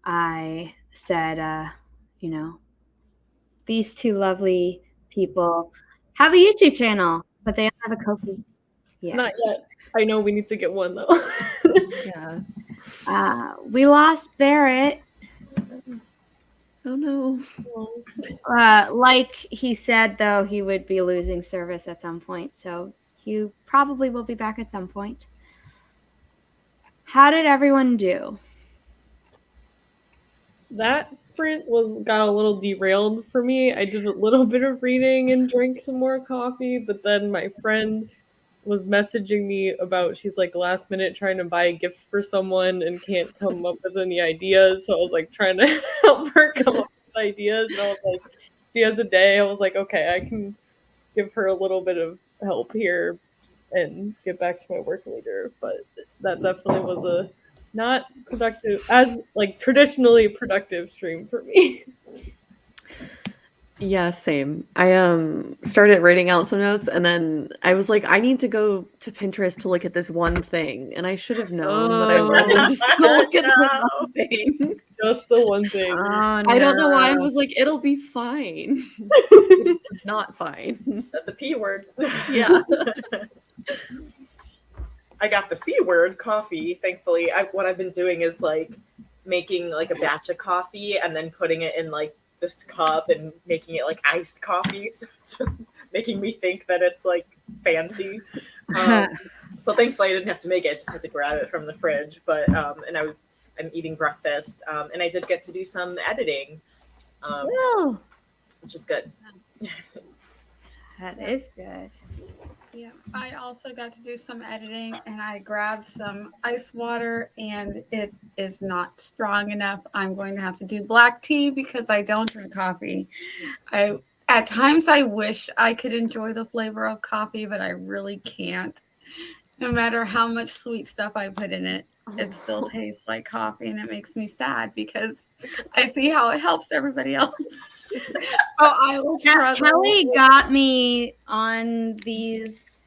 I said, these two lovely people have a YouTube channel, but they don't have a Ko-fi yet. Not yet. I know we need to get one though. Yeah. We lost Barrett. Oh no. Like he said, though, he would be losing service at some point, so he probably will be back at some point. How did everyone do? That sprint got a little derailed for me. I did a little bit of reading and drank some more coffee, but then my friend was messaging me about she's like last minute trying to buy a gift for someone and can't come up with any ideas. So I was like trying to help her come up with ideas. And I was like, she has a day. I was like, okay, I can give her a little bit of help here and get back to my work later. But that definitely was a not productive, as like traditionally productive stream for me. Yeah, same. I started writing out some notes and then I was like, I need to go to Pinterest to look at this one thing. And I should have known that I wasn't just gonna look at the one thing. Just the one thing. Oh, I don't know why I was like, it'll be fine. Not fine. Said the P word. Yeah. I got the C word, coffee. Thankfully, what I've been doing is like making like a batch of coffee and then putting it in like this cup and making it like iced coffee. So it's making me think that it's like fancy. So thankfully I didn't have to make it. I just had to grab it from the fridge. But and I'm eating breakfast and I did get to do some editing, which is good. That is good. Yeah, I also got to do some editing and I grabbed some ice water and it is not strong enough. I'm going to have to do black tea because I don't drink coffee. At times I wish I could enjoy the flavor of coffee, but I really can't. No matter how much sweet stuff I put in it, it still tastes like coffee and it makes me sad because I see how it helps everybody else. Oh, I will struggle. Kelly got me on these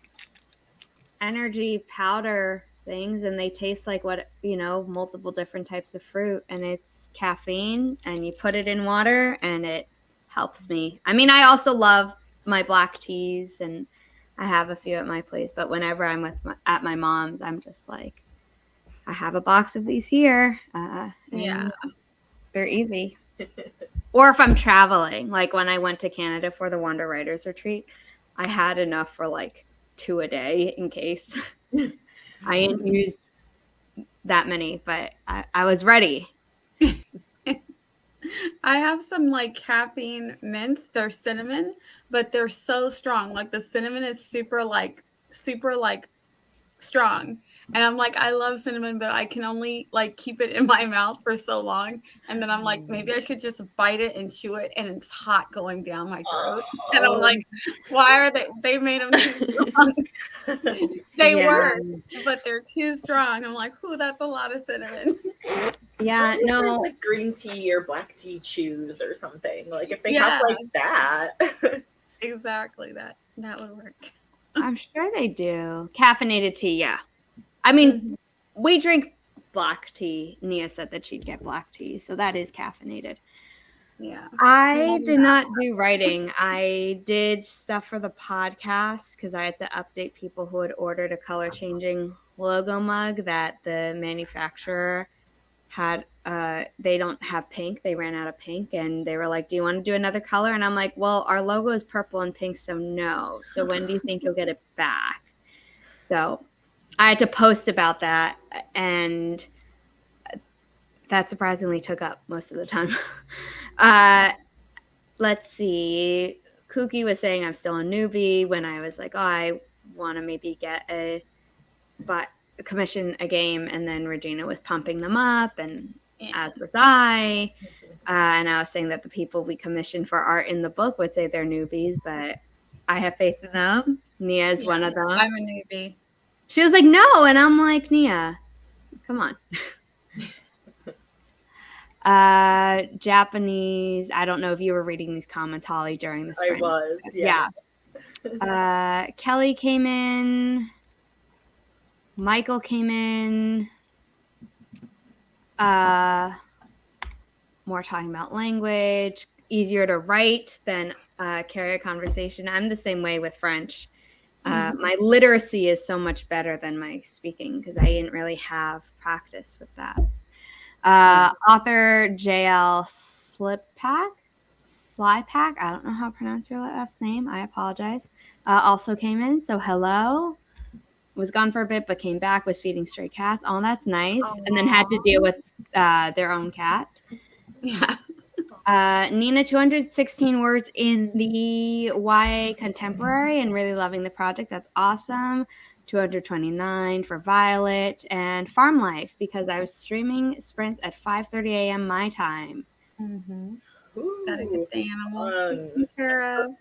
energy powder things, and they taste like multiple different types of fruit, and it's caffeine, and you put it in water, and it helps me. I mean, I also love my black teas, and I have a few at my place, but whenever I'm at my mom's, I'm just like, I have a box of these here. Yeah, they're easy. Or if I'm traveling, like when I went to Canada for the Wonder Writers Retreat, I had enough for like 2 a day in case. I didn't use that many, but I was ready. I have some like caffeine mints. They're cinnamon, but they're so strong. Like the cinnamon is super strong. And I'm like, I love cinnamon, but I can only like keep it in my mouth for so long. And then I'm like, maybe I should just bite it and chew it. And it's hot going down my throat. And I'm like, why are they made them too strong? They were, but they're too strong. I'm like, ooh, that's a lot of cinnamon. Yeah, no. Like green tea or black tea chews or something. Like if they have like that. Exactly. That would work. I'm sure they do. Caffeinated tea, yeah. I mean, we drink black tea. Nia said that she'd get black tea, so that is caffeinated. Yeah. I did not do writing. I did stuff for the podcast because I had to update people who had ordered a color-changing logo mug that the manufacturer had. They don't have pink. They ran out of pink, and they were like, do you want to do another color? And I'm like, well, our logo is purple and pink, so no. So when do you think you'll get it back? So I had to post about that, and that surprisingly took up most of the time. Let's see. Kooky was saying I'm still a newbie when I was like, oh, I want to maybe commission a game, and then Regina was pumping them up, and as was I. And I was saying that the people we commissioned for art in the book would say they're newbies, but I have faith in them. Nia is one of them. I'm a newbie. She was like, no. And I'm like, Nia, come on. Japanese. I don't know if you were reading these comments, Holly, during the sprint. I was, yeah. Kelly came in. Michael came in. More talking about language, easier to write than carry a conversation. I'm the same way with French. My literacy is so much better than my speaking because I didn't really have practice with that. Author JL Slypack, I don't know how to pronounce your last name. I apologize. Also came in. So hello. Was gone for a bit, but came back, was feeding stray cats. Oh, that's nice. Aww. And then had to deal with their own cat. Yeah. Nina, 216 words in the YA contemporary and really loving the project. That's awesome. 229 for Violet and Farm Life because I was streaming sprints at 5:30 a.m. my time. Gotta get the animals taken care of.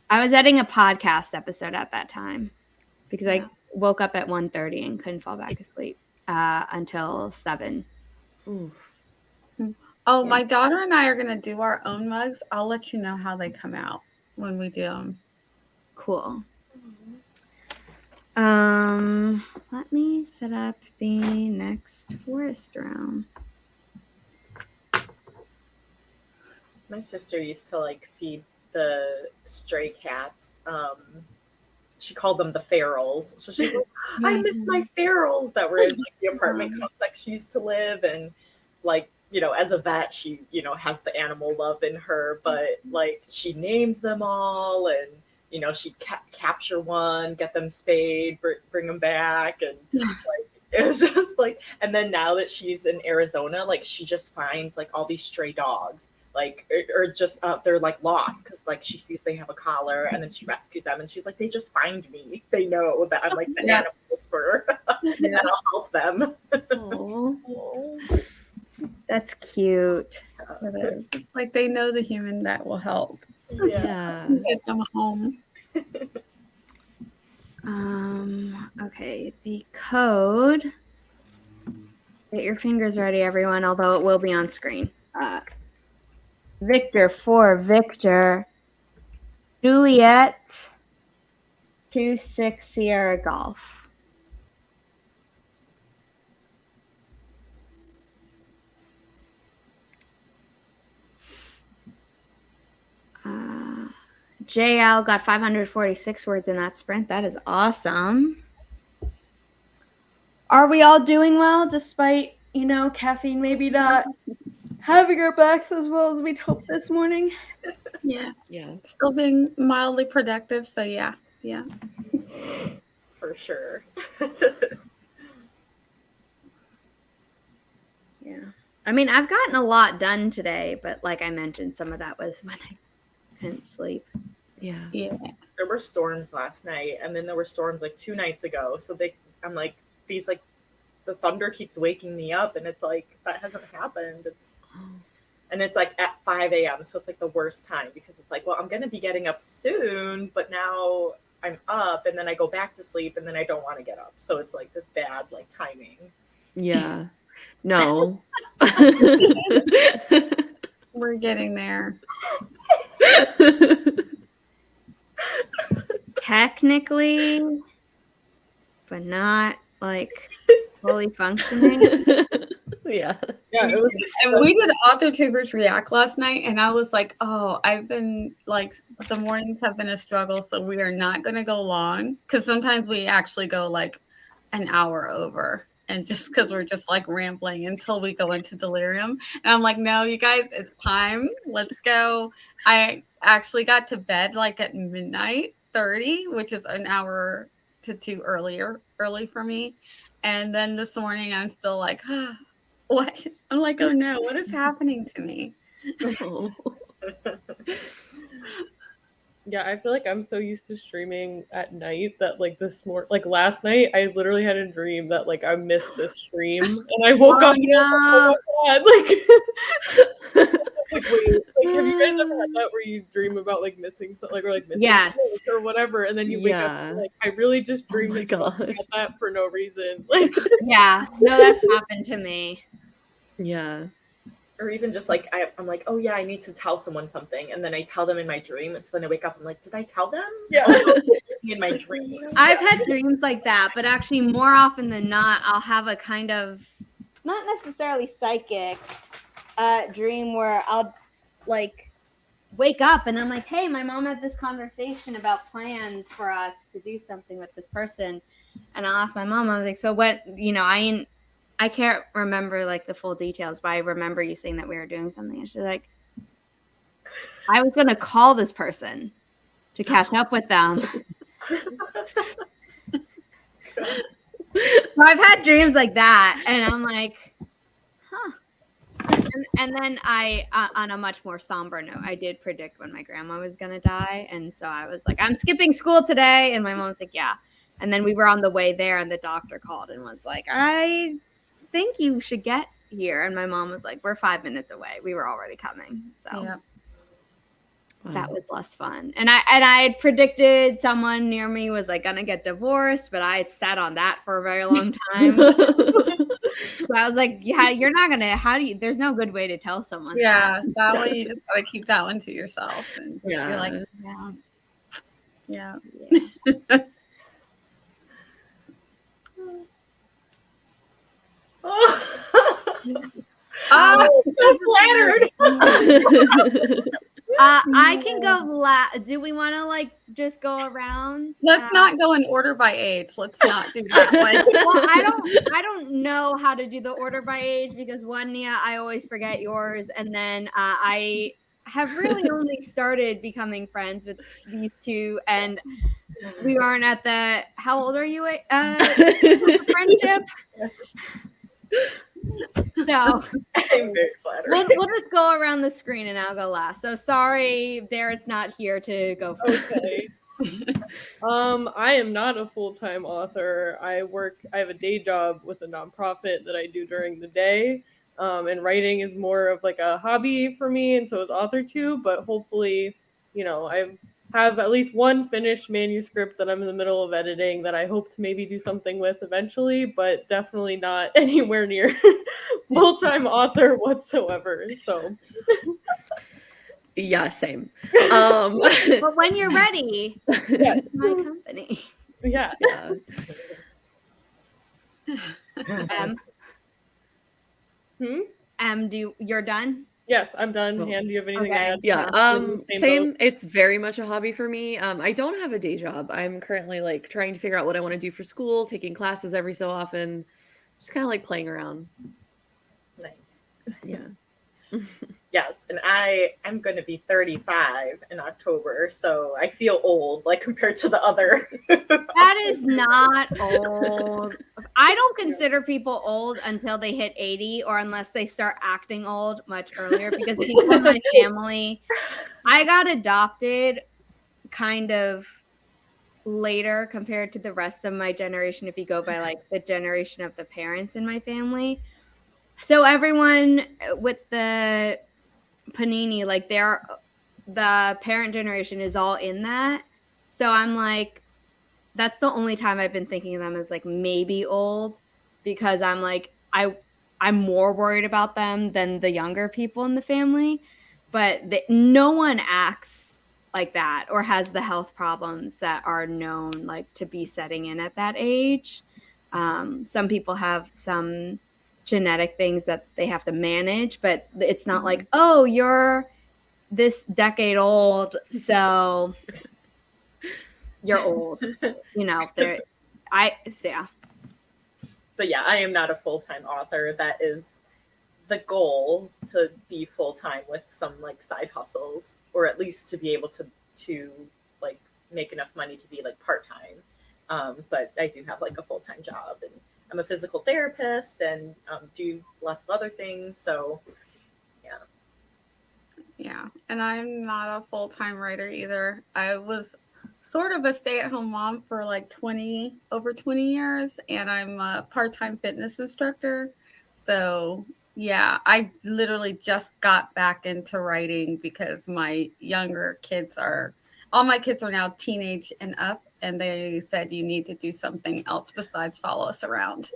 I was editing a podcast episode at that time because I woke up at 1:30 and couldn't fall back asleep until 7. Oof. Oh, my daughter and I are going to do our own mugs. I'll let you know how they come out when we do them. Cool. Let me set up the next forest round. My sister used to like feed the stray cats. She called them the ferals. So she's like, I miss my ferals that were in like the apartment complex she used to live. And like, you know, as a vet, she, you know, has the animal love in her, but like she names them all and, you know, she'd capture one, get them spayed, bring them back. And like, it was just like, and then now that she's in Arizona, like she just finds like all these stray dogs, like, or just, they're like lost because like she sees they have a collar and then she rescues them and she's like, they just find me. They know that I'm like the animal whisperer and I'll help them. That's cute. It is. It's like they know the human that will help. Yeah. Get them home. Okay, the code. Get your fingers ready, everyone, although it will be on screen. Victor for Victor. Juliet 26 Sierra Golf. JL got 546 words in that sprint. That is awesome. Are we all doing well despite, you know, caffeine maybe not having our backs as well as we'd hoped this morning? Yeah. Yeah. Still being mildly productive. So yeah. For sure. Yeah. I mean, I've gotten a lot done today, but like I mentioned, some of that was when I couldn't sleep. Yeah. There were storms last night, and then there were storms like 2 nights ago. So I'm like, these like, the thunder keeps waking me up, and it's like that hasn't happened. And it's like at 5 a.m. So it's like the worst time because it's like, well, I'm gonna be getting up soon, but now I'm up, and then I go back to sleep, and then I don't want to get up. So it's like this bad like timing. Yeah. No. We're getting there. Technically, but not like fully functioning. Yeah, it was. And we did AuthorTubers React last night, and I was like, oh, I've been like, the mornings have been a struggle, so we are not going to go long because sometimes we actually go like an hour over. And just because we're just like rambling until we go into delirium. And I'm like, no, you guys, it's time. Let's go. I actually got to bed like at midnight 30, which is an hour to 2 early for me. And then this morning I'm still like, what? I'm like, oh no, what is happening to me? Oh. Yeah, I feel like I'm so used to streaming at night that like like last night, I literally had a dream that like I missed this stream and I woke up and I was like, oh my God. Like, wait, like have you guys ever had that where you dream about like missing something or like missing things or whatever, and then you wake up and like I really just dreamed that for no reason. Like yeah, no, that's happened to me. Yeah. or even just like I'm like, oh yeah, I need to tell someone something, and then I tell them in my dream, and so then I wake up, I'm like, did I tell them? Yeah. In my dream. I've had dreams like that, but actually more often than not, I'll have a kind of not necessarily psychic dream where I'll like wake up and I'm like, hey, my mom had this conversation about plans for us to do something with this person. And I'll ask my mom, I was like, so what, I can't remember like the full details, but I remember you saying that we were doing something. And she's like, I was going to call this person to catch up with them. So I've had dreams like that, and I'm like, huh. And then I, on a much more somber note, I did predict when my grandma was going to die. And so I was like, I'm skipping school today. And my mom was like, yeah. And then we were on the way there, and the doctor called and was like, I think you should get here. And my mom was like, we're 5 minutes away. We were already coming. So Yeah. that was less fun. And I had predicted someone near me was like gonna get divorced, but I had sat on that for a very long time. So I was like, yeah, you're not gonna, there's no good way to tell someone. Yeah, that one you just gotta keep that one to yourself. And Yeah. you're like, yeah. I'm so flattered. I can go do we want to like just go around? Let's not go in order by age. Let's not do that one. Well, I don't know how to do the order by age because one, Nia, I always forget yours, and then I have really only started becoming friends with these two, and we aren't at the. How old are you? Friendship. So I'm very flattered. we'll just go around the screen and I'll go last. So sorry, Barrett's not here to go first. Okay. I am not a full-time author. I have a day job with a nonprofit that I do during the day. And writing is more of like a hobby for me, and so is AuthorTube, but hopefully, I have at least one finished manuscript that I'm in the middle of editing that I hope to maybe do something with eventually, but definitely not anywhere near full-time author whatsoever. So Yeah, same. But when you're ready, yeah. my company. Yeah. You're done? Yes, I'm done. Cool. Han, do you have anything to Okay. add? Yeah, Same same. boat. It's very much a hobby for me. I don't have a day job. I'm currently like trying to figure out what I want to do for school, taking classes every so often, just kind of like playing around. Nice. Yeah. Yes, and I'm going to be 35 in October, so I feel old, like compared to the other. That is not old. I don't consider people old until they hit 80 or unless they start acting old much earlier because people in my family, I got adopted kind of later compared to the rest of my generation if you go by like the generation of the parents in my family. So everyone with the Panini, like the parent generation is all in that. So I'm like, that's the only time I've been thinking of them as like maybe old because I'm like, I'm more worried about them than the younger people in the family. But no one acts like that or has the health problems that are known like to be setting in at that age. Some people have some genetic things that they have to manage, but it's not like, oh, you're this decade old, so you're old. Yeah. But yeah, I am not a full-time author. That is the goal, to be full-time with some like side hustles, or at least to be able to like make enough money to be like part-time. But I do have like a full-time job, and I'm a physical therapist and do lots of other things. So yeah. Yeah, and I'm not a full-time writer either. I was sort of a stay-at-home mom for like over 20 years, and I'm a part-time fitness instructor. So yeah, I literally just got back into writing because my younger kids all my kids are now teenage and up, and they said you need to do something else besides follow us around.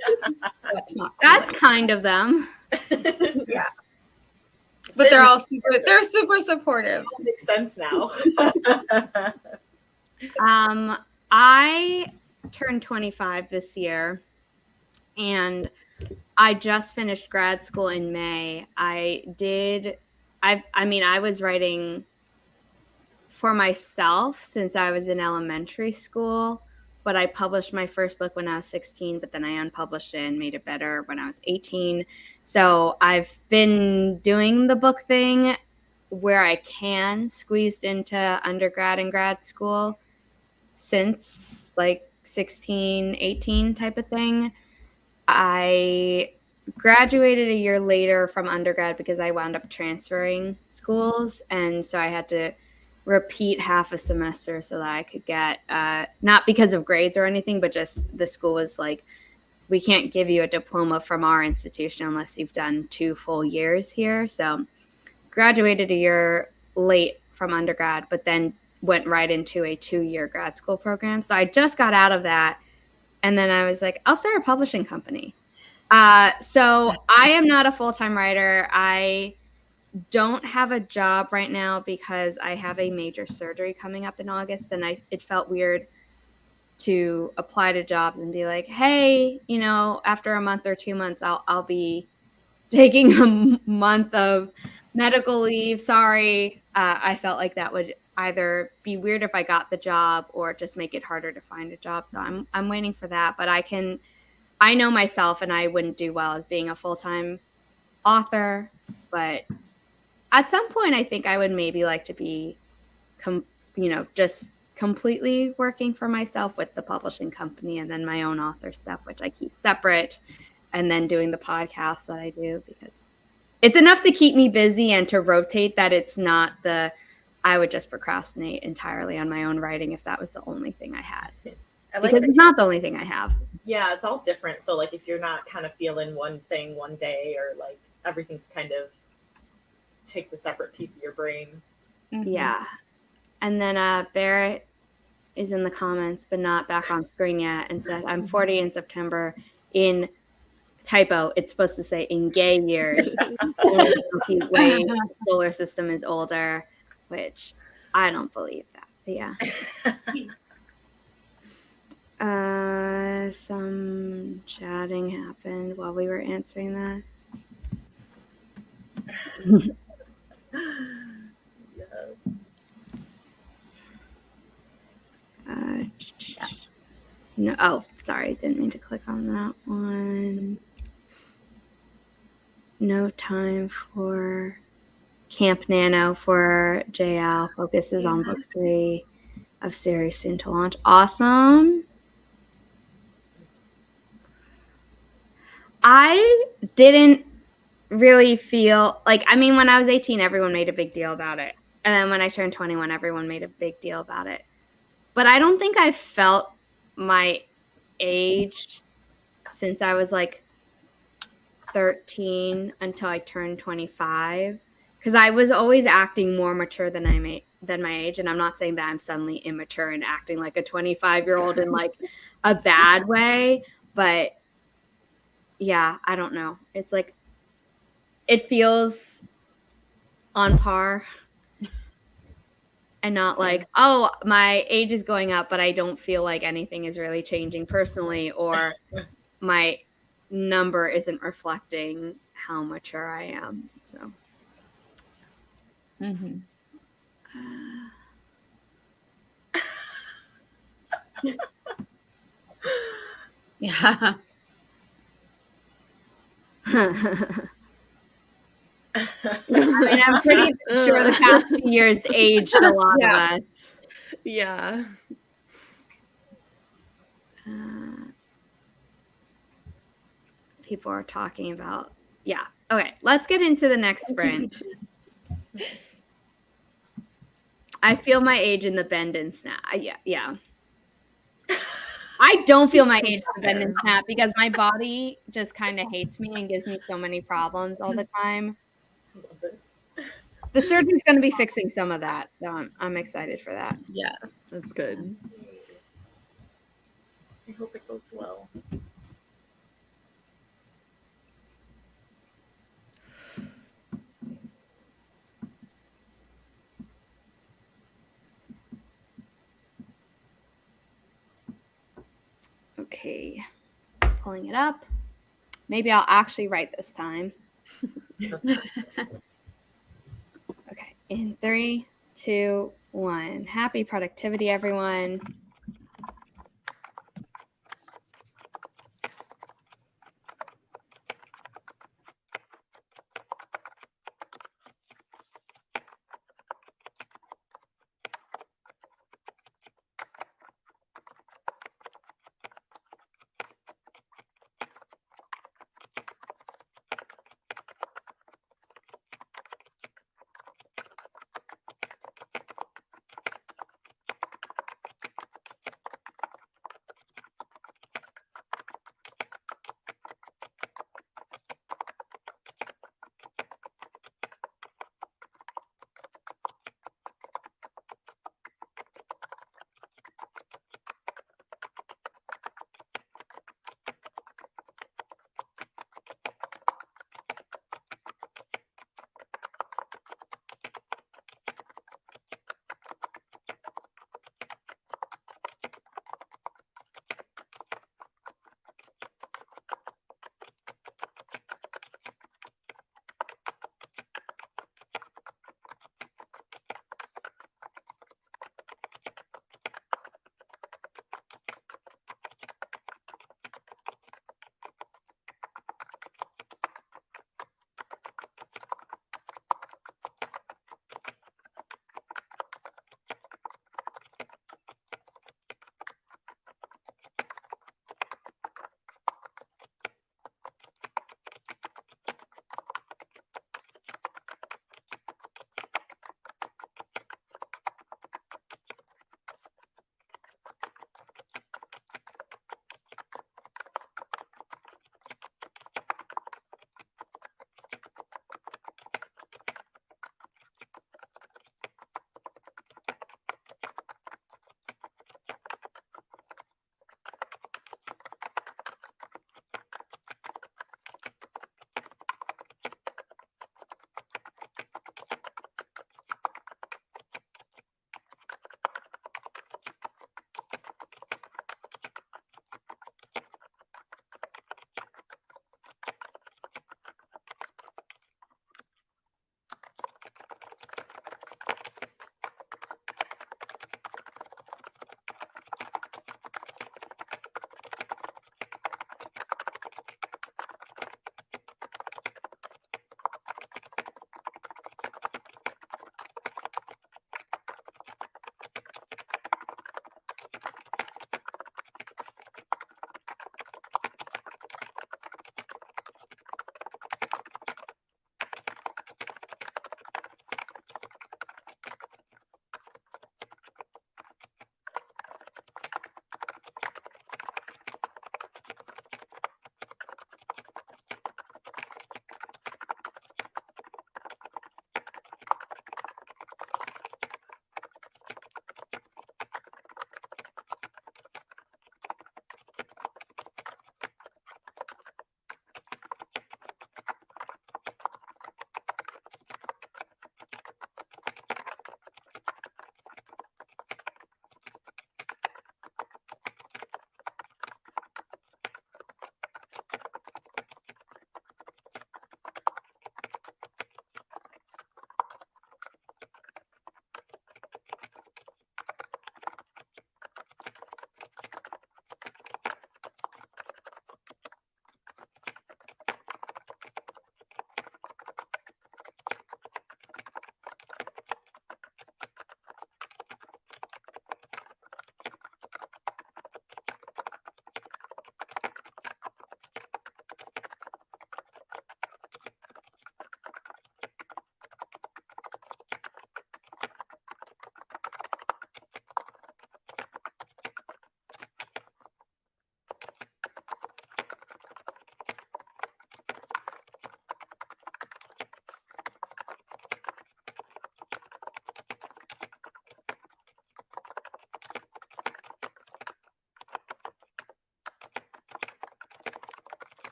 That's not cool. That's kind of them. Yeah. But they're super supportive. It makes sense now. I turned 25 this year, and I just finished grad school in May. I was writing for myself since I was in elementary school, but I published my first book when I was 16, but then I unpublished it and made it better when I was 18. So I've been doing the book thing where I can, squeezed into undergrad and grad school since like 16, 18 type of thing. I graduated a year later from undergrad because I wound up transferring schools. And so I had to repeat half a semester so that I could get, not because of grades or anything, but just the school was like, we can't give you a diploma from our institution unless you've done 2 full years here. So graduated a year late from undergrad, but then went right into a 2-year grad school program. So I just got out of that. And then I was like, I'll start a publishing company. So I am not a full-time writer. I don't have a job right now because I have a major surgery coming up in August. And it felt weird to apply to jobs and be like, hey, after a month or 2 months, I'll be taking a month of medical leave. Sorry. I felt like that would either be weird if I got the job or just make it harder to find a job. So I'm waiting for that, but I know myself and I wouldn't do well as being a full-time author, but at some point I think I would maybe like to be, just completely working for myself with the publishing company and then my own author stuff, which I keep separate, and then doing the podcast that I do because it's enough to keep me busy and to rotate that it's not I would just procrastinate entirely on my own writing if that was the only thing I had. Because it's not the only thing I have. Yeah, it's all different. So like if you're not kind of feeling one thing one day, or like everything's kind of takes a separate piece of your brain. Mm-hmm. Yeah. And then Barrett is in the comments, but not back on screen yet, and said, I'm 40 in September in typo. It's supposed to say in gay years. Way the solar system is older, which I don't believe that. But yeah. Some chatting happened while we were answering that. Yes. Yes. No. Oh, sorry. Didn't mean to click on that one. No time for Camp Nano for JL. Focuses on book 3 of series soon to launch. Awesome. I didn't really feel like, when I was 18, everyone made a big deal about it. And then when I turned 21, everyone made a big deal about it. But I don't think I felt my age since I was like 13 until I turned 25. Because I was always acting more mature than my age. And I'm not saying that I'm suddenly immature and acting like a 25-year-old in like a bad way. But yeah, I don't know. It's like, it feels on par and not like, oh, my age is going up, but I don't feel like anything is really changing personally, or my number isn't reflecting how mature I am. So. Mm-hmm. Yeah. I'm pretty sure the past few years aged a lot of us. Yeah. People are talking about, yeah. Okay, let's get into the next sprint. I feel my age in the bend and snap. Yeah. I don't feel my age in the bend and snap because my body just kind of hates me and gives me so many problems all the time. The surgery's going to be fixing some of that, so I'm excited for that. Yes, that's good. I hope it goes well. Okay, pulling it up. Maybe I'll actually write this time. Okay, in 3, 2, 1. Happy productivity, everyone.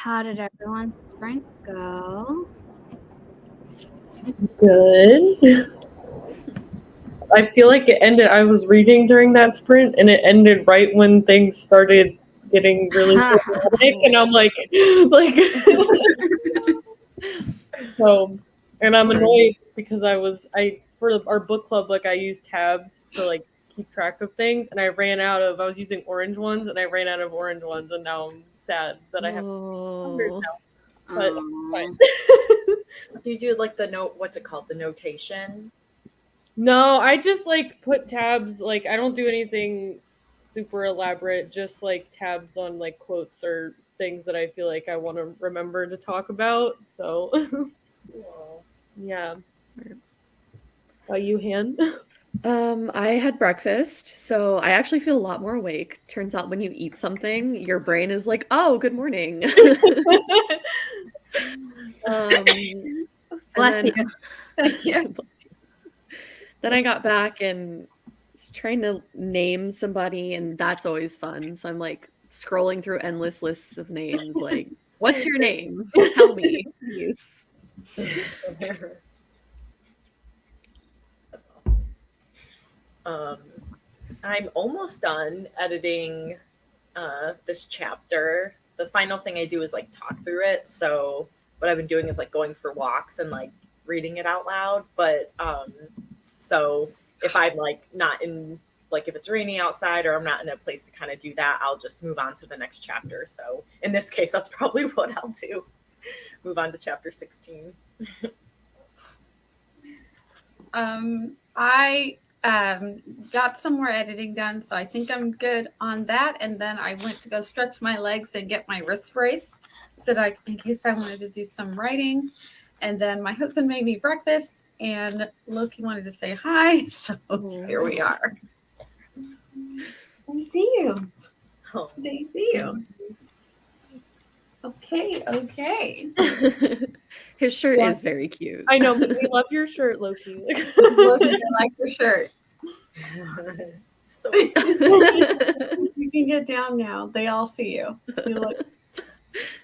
How did everyone's sprint go? Good. I feel like it ended. I was reading during that sprint, and it ended right when things started getting really dramatic, and I'm like. So, and I'm annoyed because I for our book club, like I used tabs to like keep track of things, and I was using orange ones, and I ran out of orange ones, and now I'm sad that I have numbers now. But fine. Do you do like the note? What's it called? The notation. No, I just like put tabs. Like I don't do anything super elaborate. Just like tabs on like quotes or things that I feel like I want to remember to talk about. So, yeah. You, Han? I had breakfast, so I actually feel a lot more awake. Turns out when you eat something, your brain is like, "Oh, good morning." Bless you. Yeah. Then I got back and was trying to name somebody, and that's always fun. So I'm like scrolling through endless lists of names, like, "What's your name? Tell me, please." I'm almost done editing this chapter. The final thing I do is like talk through it. So what I've been doing is like going for walks and like reading it out loud. But so if I'm like not in, like if it's raining outside or I'm not in a place to kind of do that, I'll just move on to the next chapter. So in this case, that's probably what I'll do. Move on to chapter 16. I got some more editing done, so I think I'm good on that. And then I went to go stretch my legs and get my wrist brace so that in case I wanted to do some writing. And then my husband made me breakfast, and Loki wanted to say hi, so here we are. I see you. Oh. They see you. Okay. His shirt is very cute. I know. We love your shirt, Loki. Loki, I like your shirt. So You can get down now. They all see you. You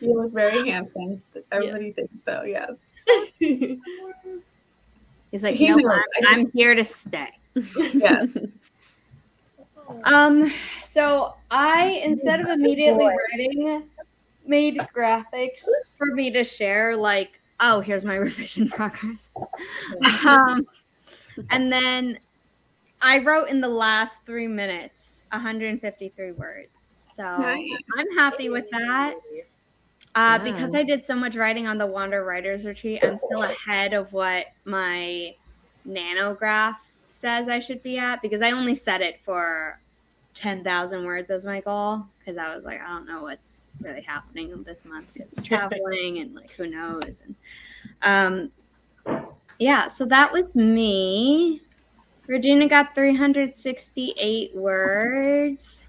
look very handsome. Everybody thinks so. Yes. He's like, He no, knows. I'm here to stay. Yeah. So I, instead of immediately writing, made graphics for me to share, like, oh, here's my revision progress. And then I wrote in the last 3 minutes 153 words. So Nice. I'm happy with that. Because I did so much writing on the Wander Writers Retreat, I'm still ahead of what my nanograph says I should be at, because I only set it for 10,000 words as my goal, because I was like, I don't know what's really happening this month because traveling and like who knows. And yeah, so that was me. Regina got 368 words.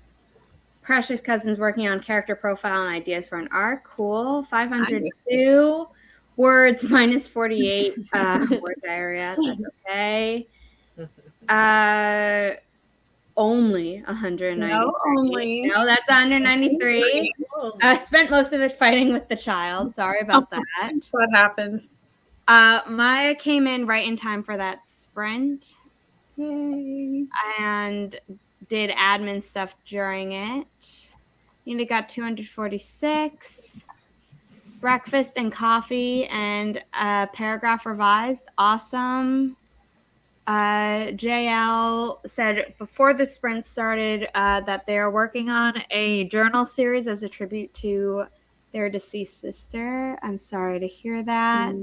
Precious Cousin's working on character profile and ideas for an arc. Cool. 502 words minus 48 word diarrhea. That's okay. Only 193. No, only. No, that's 193. Spent most of it fighting with the child. Sorry about that. What happens? Maya came in right in time for that sprint. Yay. And did admin stuff during it. Nina got 246. Breakfast and coffee and paragraph revised. Awesome. JL said before the sprint started that they are working on a journal series as a tribute to their deceased sister. I'm sorry to hear that.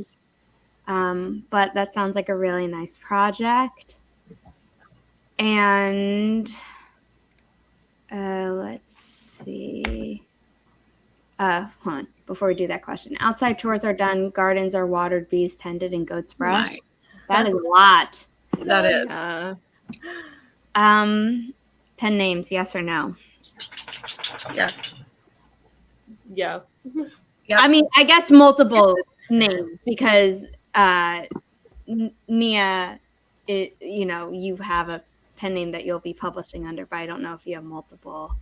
But that sounds like a really nice project. And let's see. Hold on. Before we do that question. Outside chores are done. Gardens are watered. Bees tended and goats brushed. That is a lot. That is. Pen names, yes or no? Yes. Yeah. Yep. I mean, I guess multiple names because Nia, you have a pen name that you'll be publishing under, but I don't know if you have multiple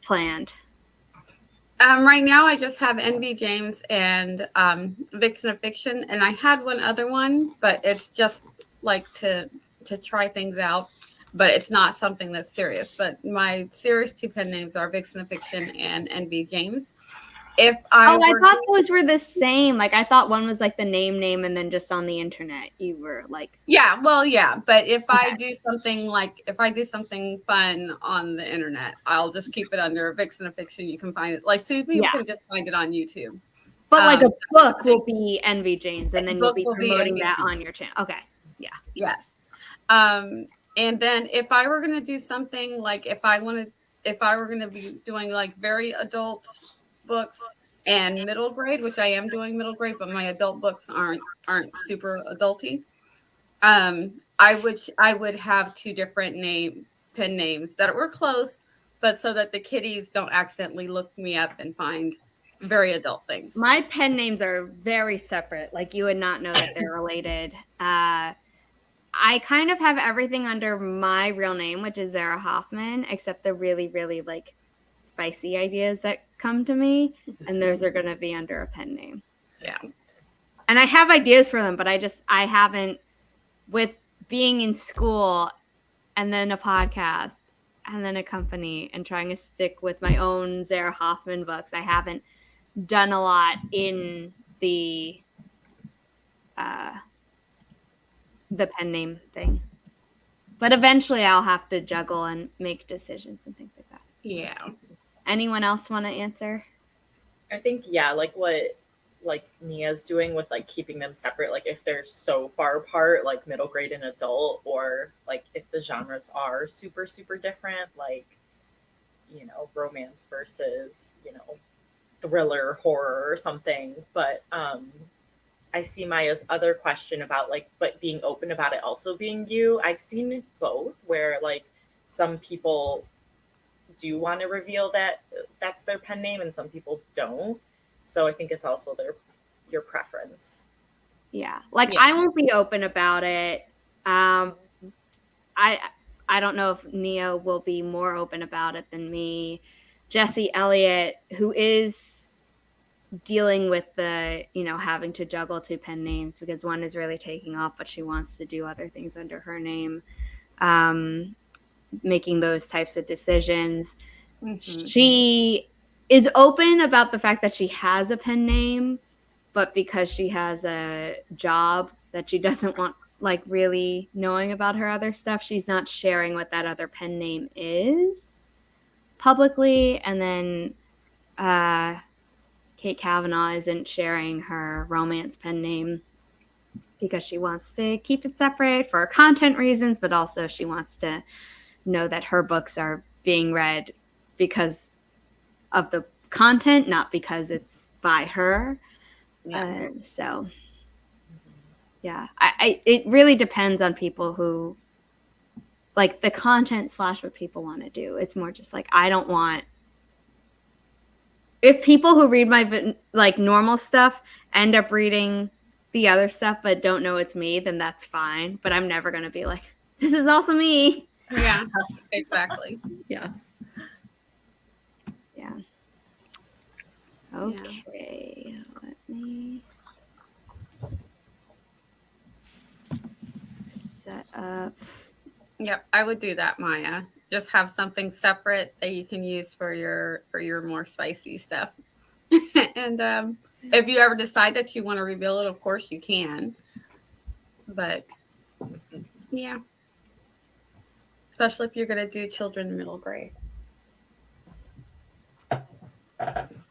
planned. Right now, I just have NB James and Vixen of Fiction, and I had one other one, but it's just like to try things out. But it's not something that's serious. But my serious 2 pen names are Vixen of Fiction and NB James. If I I thought those were the same. Like I thought one was like the name, and then just on the internet you were like. Yeah, well, yeah. But if I do something fun on the internet, I'll just keep it under Vixen of Fiction. You can find it. Like, so people can just find it on YouTube. But like a book will be NV James, and then you'll be promoting that on your channel. Okay. Yeah. Yes. And then if I were going to do something like if I were going to be doing like very adult books and middle grade, which I am doing middle grade, but my adult books aren't super adulty. I would have 2 different pen names that were close, but so that the kiddies don't accidentally look me up and find very adult things. My pen names are very separate. Like you would not know that they're related. I kind of have everything under my real name, which is Zara Hoffman, except the really, really like spicy ideas that come to me, and those are going to be under a pen name. Yeah. And I have ideas for them, but I haven't, with being in school and then a podcast and then a company and trying to stick with my own Zara Hoffman books, I haven't done a lot in the pen name thing. But eventually I'll have to juggle and make decisions and things like that. Yeah. Anyone else want to answer? I think, like what like Nia's doing with like keeping them separate, like if they're so far apart, like middle grade and adult, or like if the genres are super, super different, like, romance versus, thriller, horror or something. But I see Maya's other question about like, but being open about it also being you. I've seen both where like some people do want to reveal that that's their pen name and some people don't. So I think it's also your preference. Yeah. Like I won't be open about it. I don't know if Nia will be more open about it than me. Jesse Elliott, who is dealing with the, having to juggle 2 pen names because one is really taking off, but she wants to do other things under her name. Making those types of decisions. Mm-hmm. She is open about the fact that she has a pen name, but because she has a job that she doesn't want like really knowing about her other stuff, she's not sharing what that other pen name is publicly. And then Kate Kavanaugh isn't sharing her romance pen name because she wants to keep it separate for content reasons, but also she wants to know that her books are being read because of the content, not because it's by her. So yeah, it really depends on people who like the content / what people want to do. It's more just like, I don't want, if people who read my like normal stuff end up reading the other stuff but don't know it's me, then that's fine. But I'm never going to be like, this is also me. Yeah, exactly. Yeah. Okay. Let me set up. Yep, I would do that, Maya. Just have something separate that you can use for your more spicy stuff. And if you ever decide that you want to reveal it, of course you can. But yeah. Especially if you're going to do children in middle grade.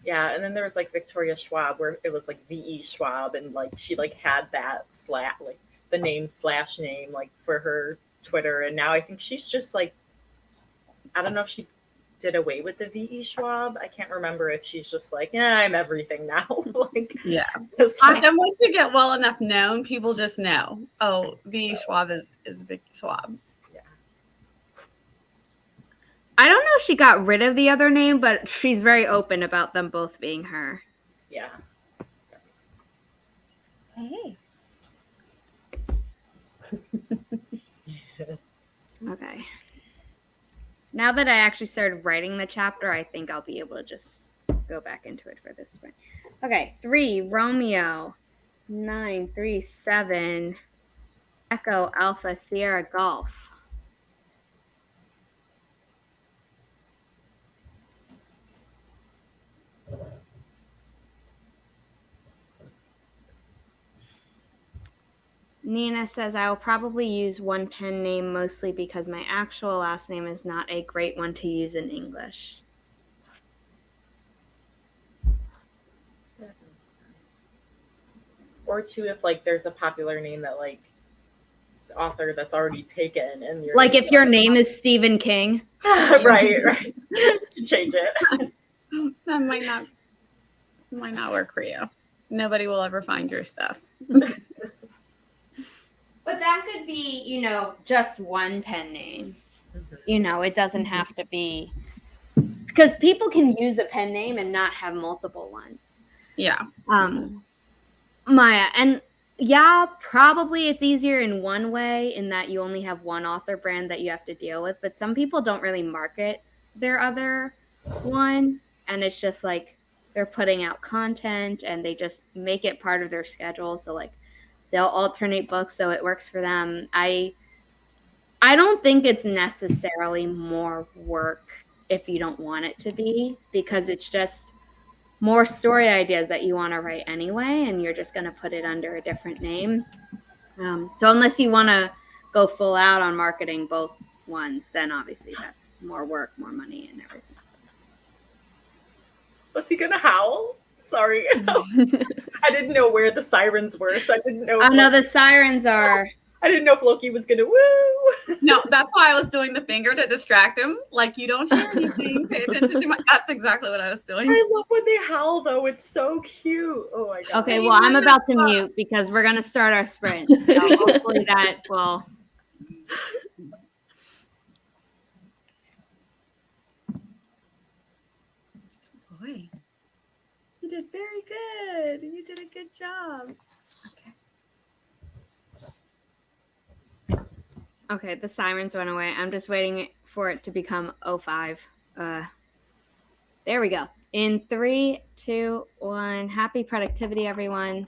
Yeah, and then there was like Victoria Schwab where it was like V.E. Schwab, and like she like had that like the name / name like for her Twitter, and now I think she's just like, I don't know if she did away with the V.E. Schwab. I can't remember if she's just like, I'm everything now. Like, yeah. But then once you get well enough known, people just know, oh, V.E. Schwab is Vicky Schwab. I don't know if she got rid of the other name, but she's very open about them both being her. Yeah. Hey. Okay. Now that I actually started writing the chapter, I think I'll be able to just go back into it for this sprint. Okay, 3, Romeo, 937, Echo, Alpha, Sierra, Golf. Nina says, I will probably use one pen name mostly because my actual last name is not a great one to use in English. Or two, if like there's a popular name that like the author that's already taken, and you're Like if your name is Stephen King. right, change it. That might not work for you. Nobody will ever find your stuff. But that could be, you know, just one pen name. You know, it doesn't have to be, because people can use a pen name and not have multiple ones. Yeah. Maya, and yeah, probably it's easier in one way in that you only have one author brand that you have to deal with, but some people don't really market their other one, and it's just like they're putting out content and they just make it part of their schedule. So like they'll alternate books so it works for them. I don't think it's necessarily more work if you don't want it to be, because it's just more story ideas that you want to write anyway, and you're just going to put it under a different name. So unless you want to go full out on marketing both ones, then obviously that's more work, more money, and everything. Was he gonna howl? Sorry. I didn't know where the sirens were, so I didn't know. Oh no, the sirens are. I didn't know if Loki was gonna woo. No, that's why I was doing the finger to distract him. Like, you don't hear anything. Pay attention to my. That's exactly what I was doing. I love when they howl, though. It's so cute. Oh my god. Okay, well, I'm about to mute because we're gonna start our sprint. So hopefully that will. Boy, you did very good. You did a good job. Okay. Okay, the sirens went away. I'm just waiting for it to become 05. There we go. In 3, 2, 1. Happy productivity, everyone.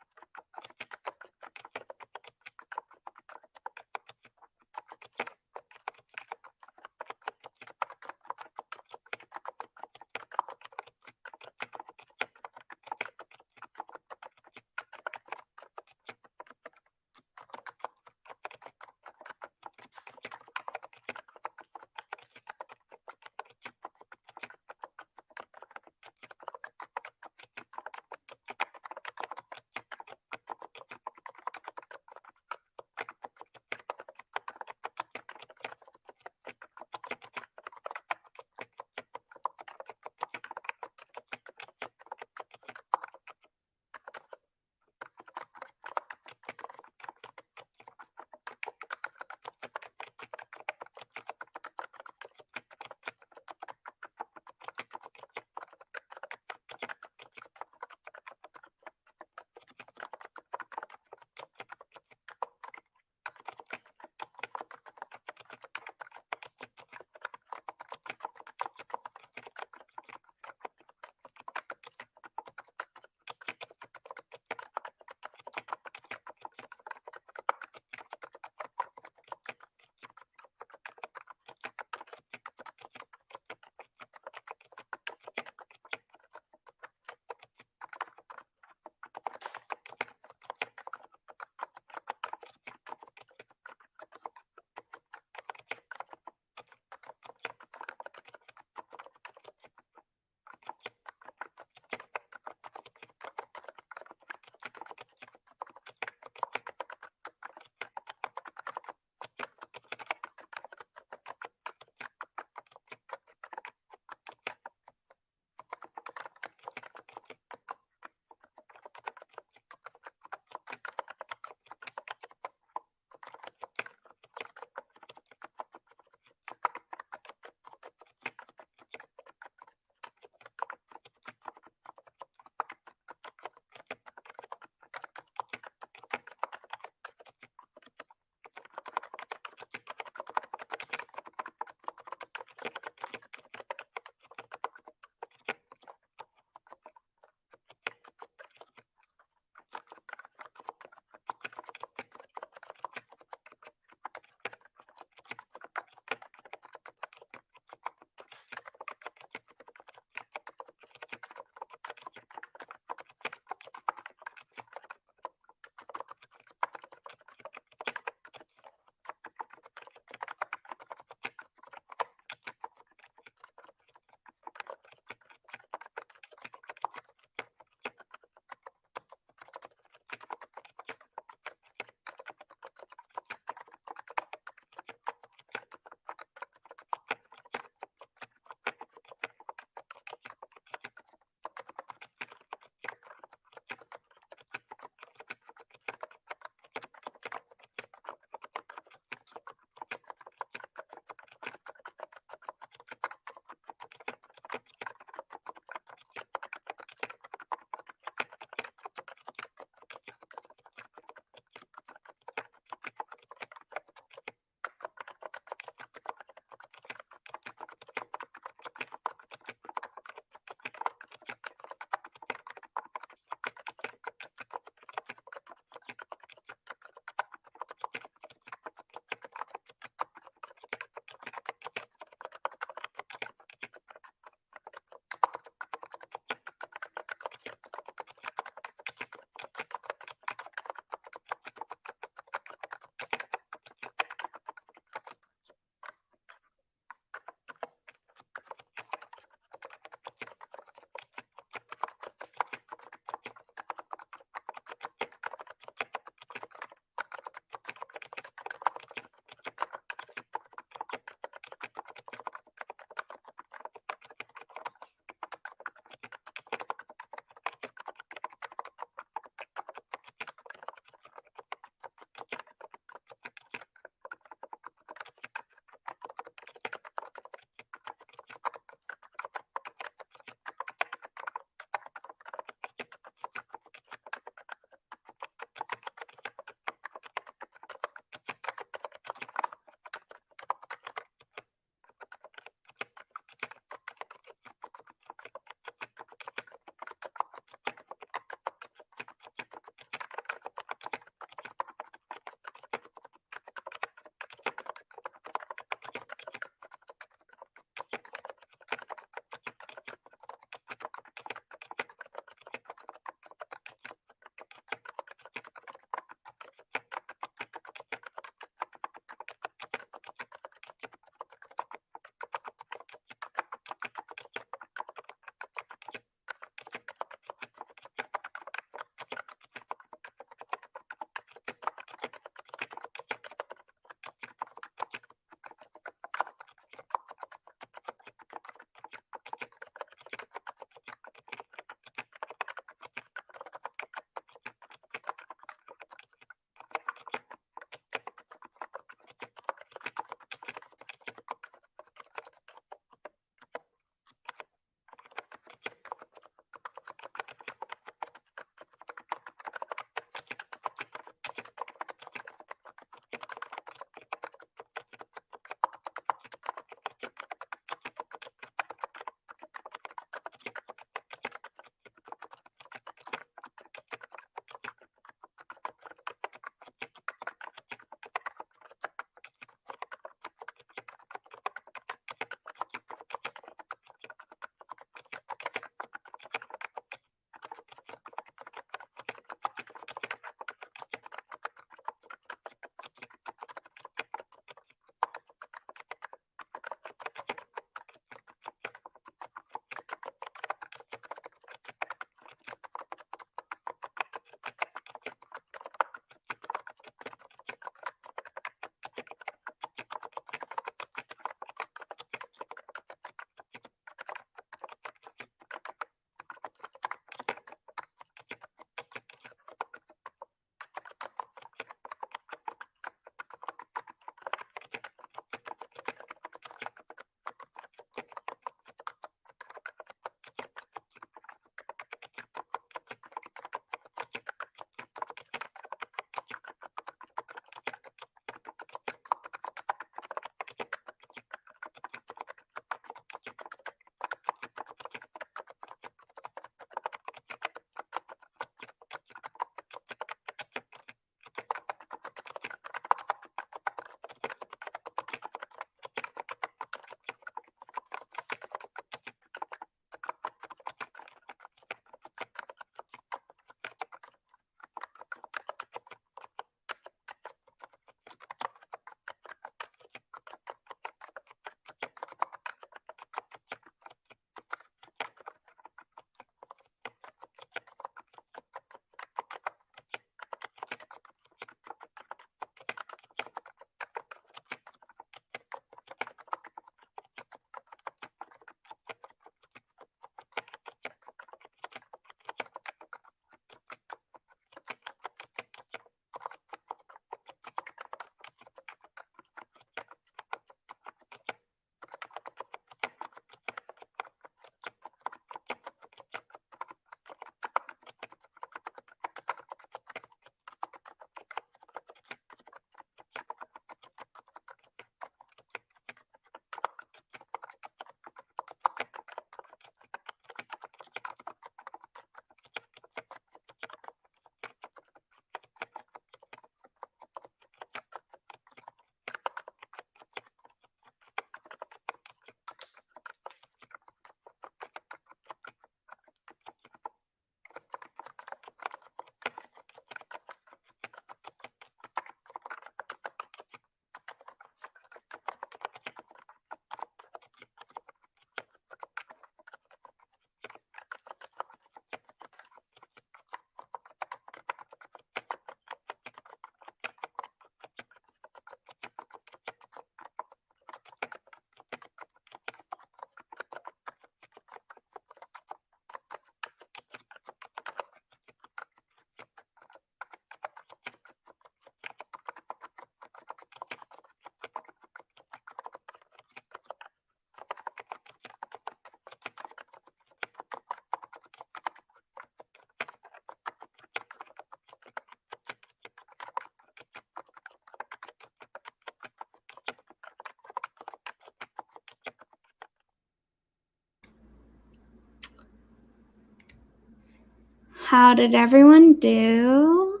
how did everyone do?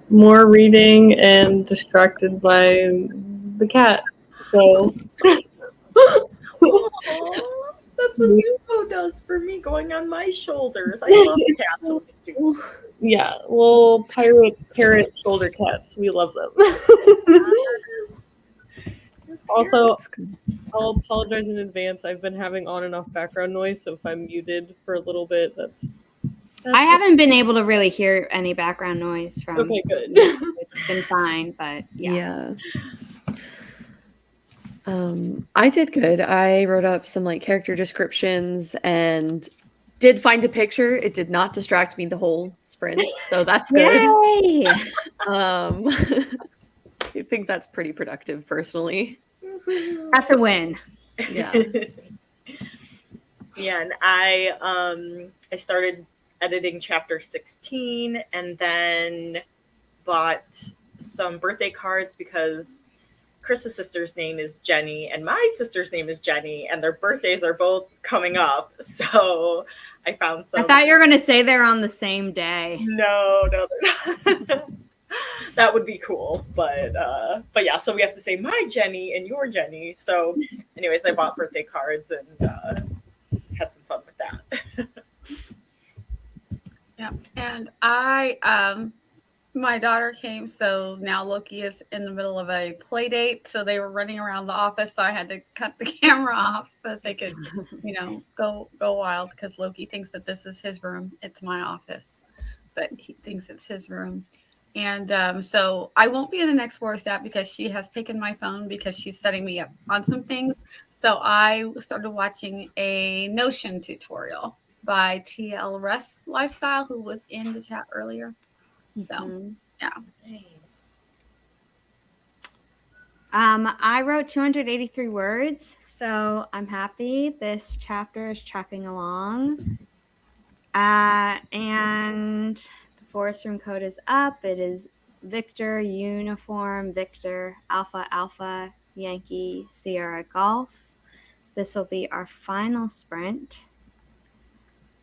More reading and distracted by the cat. So Aw, that's what Zuko does for me, going on my shoulders. I love cats. So too. yeah, little pirate parrot shoulder cats. We love them. Yes. Also, That's good. I'll apologize in advance. I've been having on and off background noise, so if I'm muted for a little bit, that's I haven't been able to really hear any background noise from. okay. Good. It's been fine, but yeah. I did good. I wrote up some like character descriptions and did find a picture. It did not distract me the whole sprint, so that's good. Yay! I think that's pretty productive personally. That's a win. Yeah. Yeah, and I started editing chapter 16 and then bought some birthday cards because Chris's sister's name is Jenny and my sister's name is Jenny, and their birthdays are both coming up. So I found some. I thought you were going to say they're on the same day. No, they're not. That would be cool, but yeah. So we have to say my Jenny and your Jenny. So, anyways, I bought birthday cards and had some fun with that. Yeah, and my daughter came, so now Loki is in the middle of a play date. So they were running around the office, so I had to cut the camera off so that they could, go wild because Loki thinks that this is his room. It's my office, but he thinks it's his room. And so I won't be in the next Forest app because she has taken my phone because she's setting me up on some things. So I started watching a Notion tutorial by TL Russ Lifestyle, who was in the chat earlier. So, yeah. Nice. I wrote 283 words, so I'm happy. This chapter is trucking along. And the Forest Room code is up. It is Victor, Uniform, Victor, Alpha, Alpha, Yankee, Sierra, Golf. This will be our final sprint.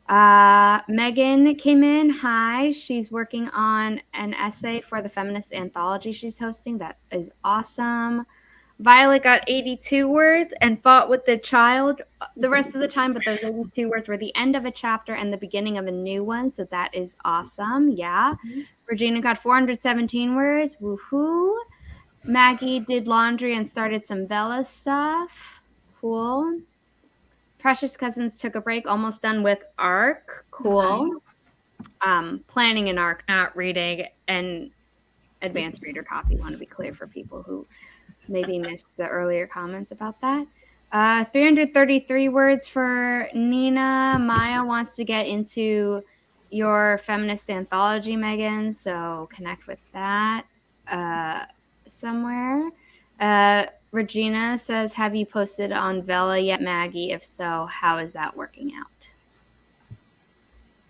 Megan came in. Hi. She's working on an essay for the feminist anthology she's hosting. That is awesome. Violet got 82 words and fought with the child the rest of the time, but those 82 words were the end of a chapter and the beginning of a new one, so that is awesome. Yeah. Regina got 417 words. Woohoo. Maggie did laundry and started some Bella stuff. Cool. Precious Cousins took a break, almost done with ARC. Cool. Nice. Planning an ARC, not reading an advanced reader copy. Want to be clear for people who maybe missed the earlier comments about that. 333 words for Nina. Maya wants to get into your feminist anthology, Megan, so connect with that somewhere. Regina says, have you posted on Vela yet, Maggie? If so, how is that working out?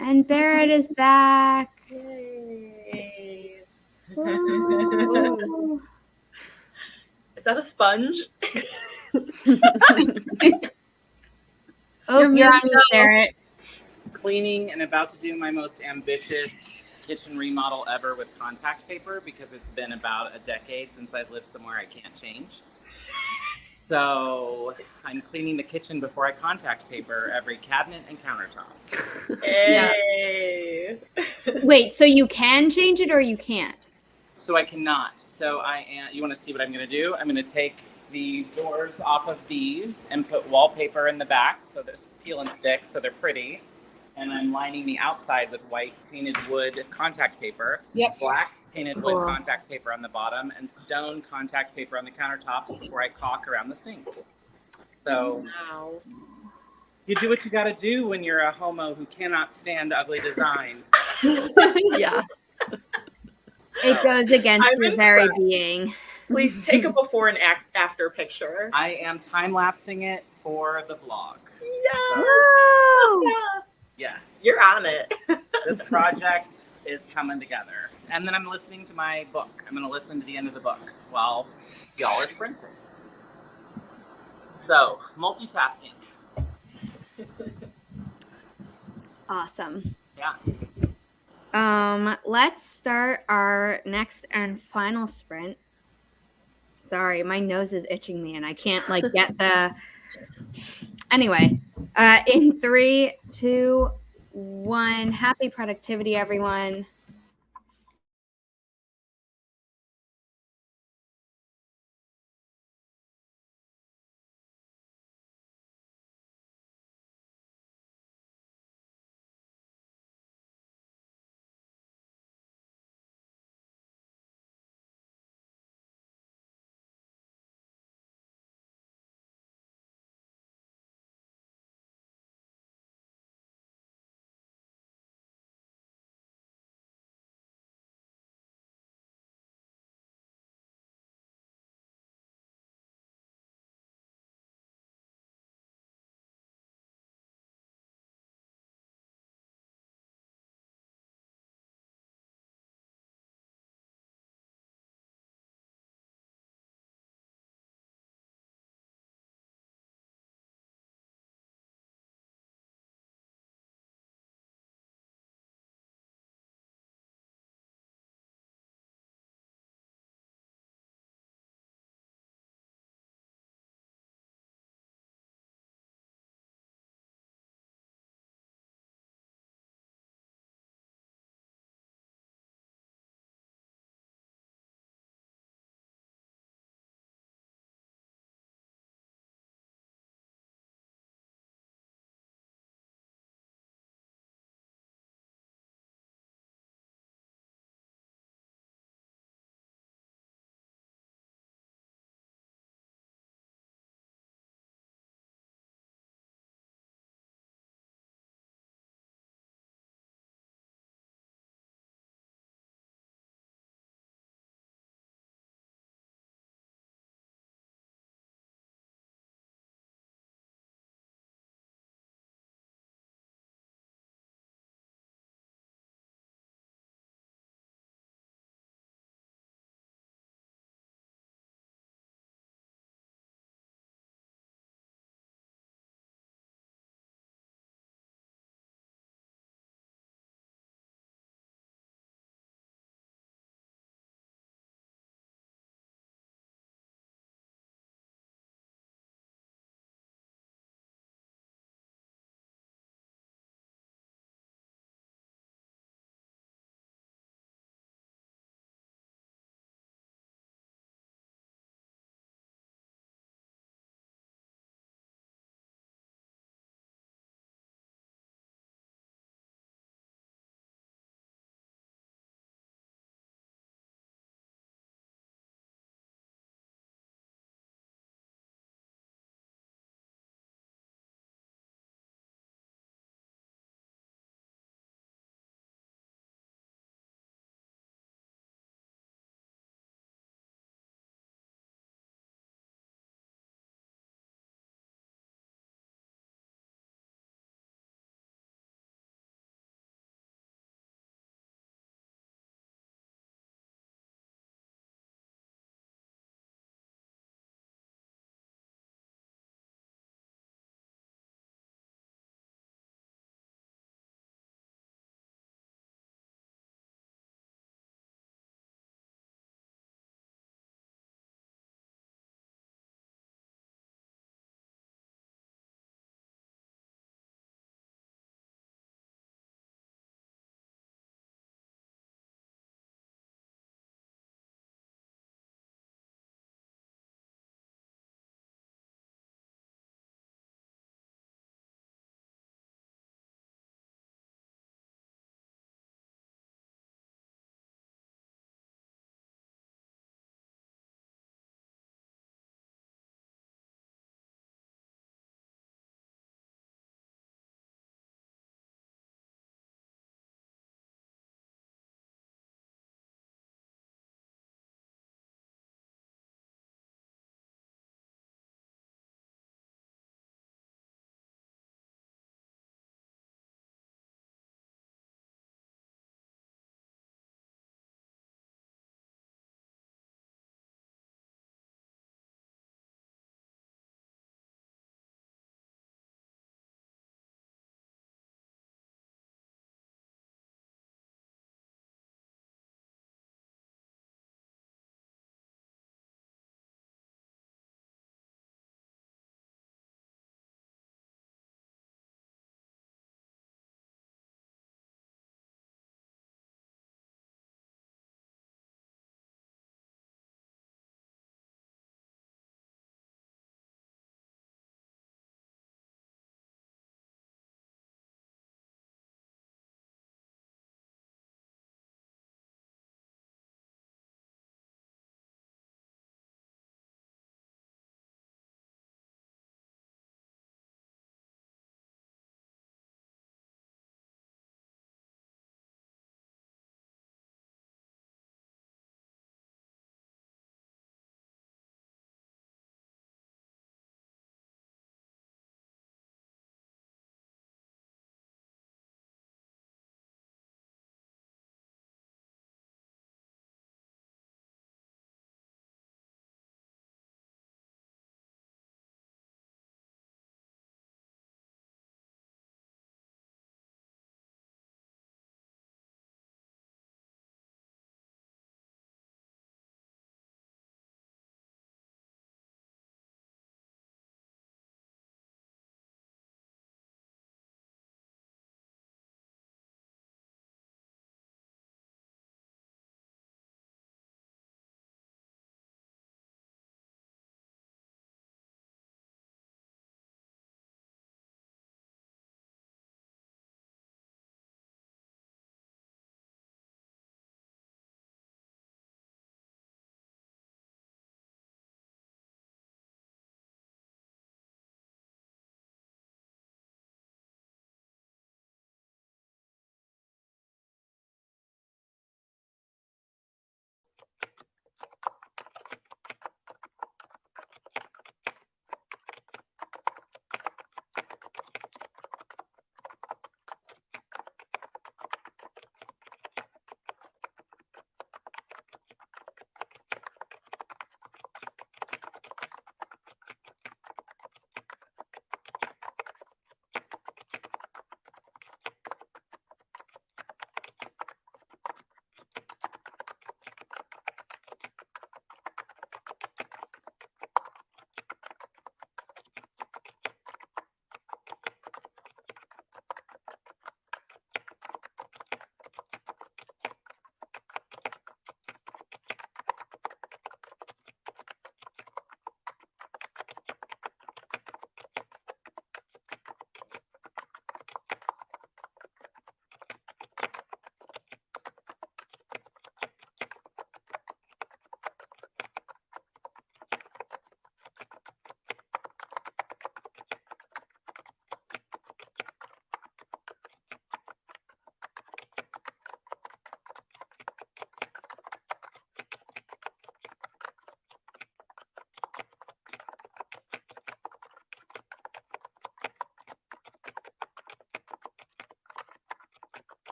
And Barrett is back. Yay. Ooh. Is that a sponge? Oh, you're on mute, Barrett. Cleaning and about to do my most ambitious kitchen remodel ever with contact paper because it's been about a decade since I've lived somewhere I can't change. So I'm cleaning the kitchen before I contact paper every cabinet and countertop. Hey. Wait, so you can change it or you can't? So I cannot. So you want to see what I'm going to do? I'm going to take the doors off of these and put wallpaper in the back. So there's peel and stick, so they're pretty. And I'm lining the outside with white painted wood contact paper. Yep. Black painted wood contact paper on the bottom and stone contact paper on the countertops before I caulk around the sink. So Wow. you do what you got to do when you're a homo who cannot stand ugly design. Yeah. It goes against I'm your very impressed. being. Please take a before and after picture. I am time-lapsing it for the vlog. Yes. Woo! Yes. You're on it. This project is coming together. And then I'm listening to my book. I'm going to listen to the end of the book while y'all are sprinting. So, multitasking. Awesome. Yeah. Let's start our next and final sprint. Sorry, my nose is itching me and I can't like get the. Anyway, in 3, 2, 1. Happy productivity, everyone.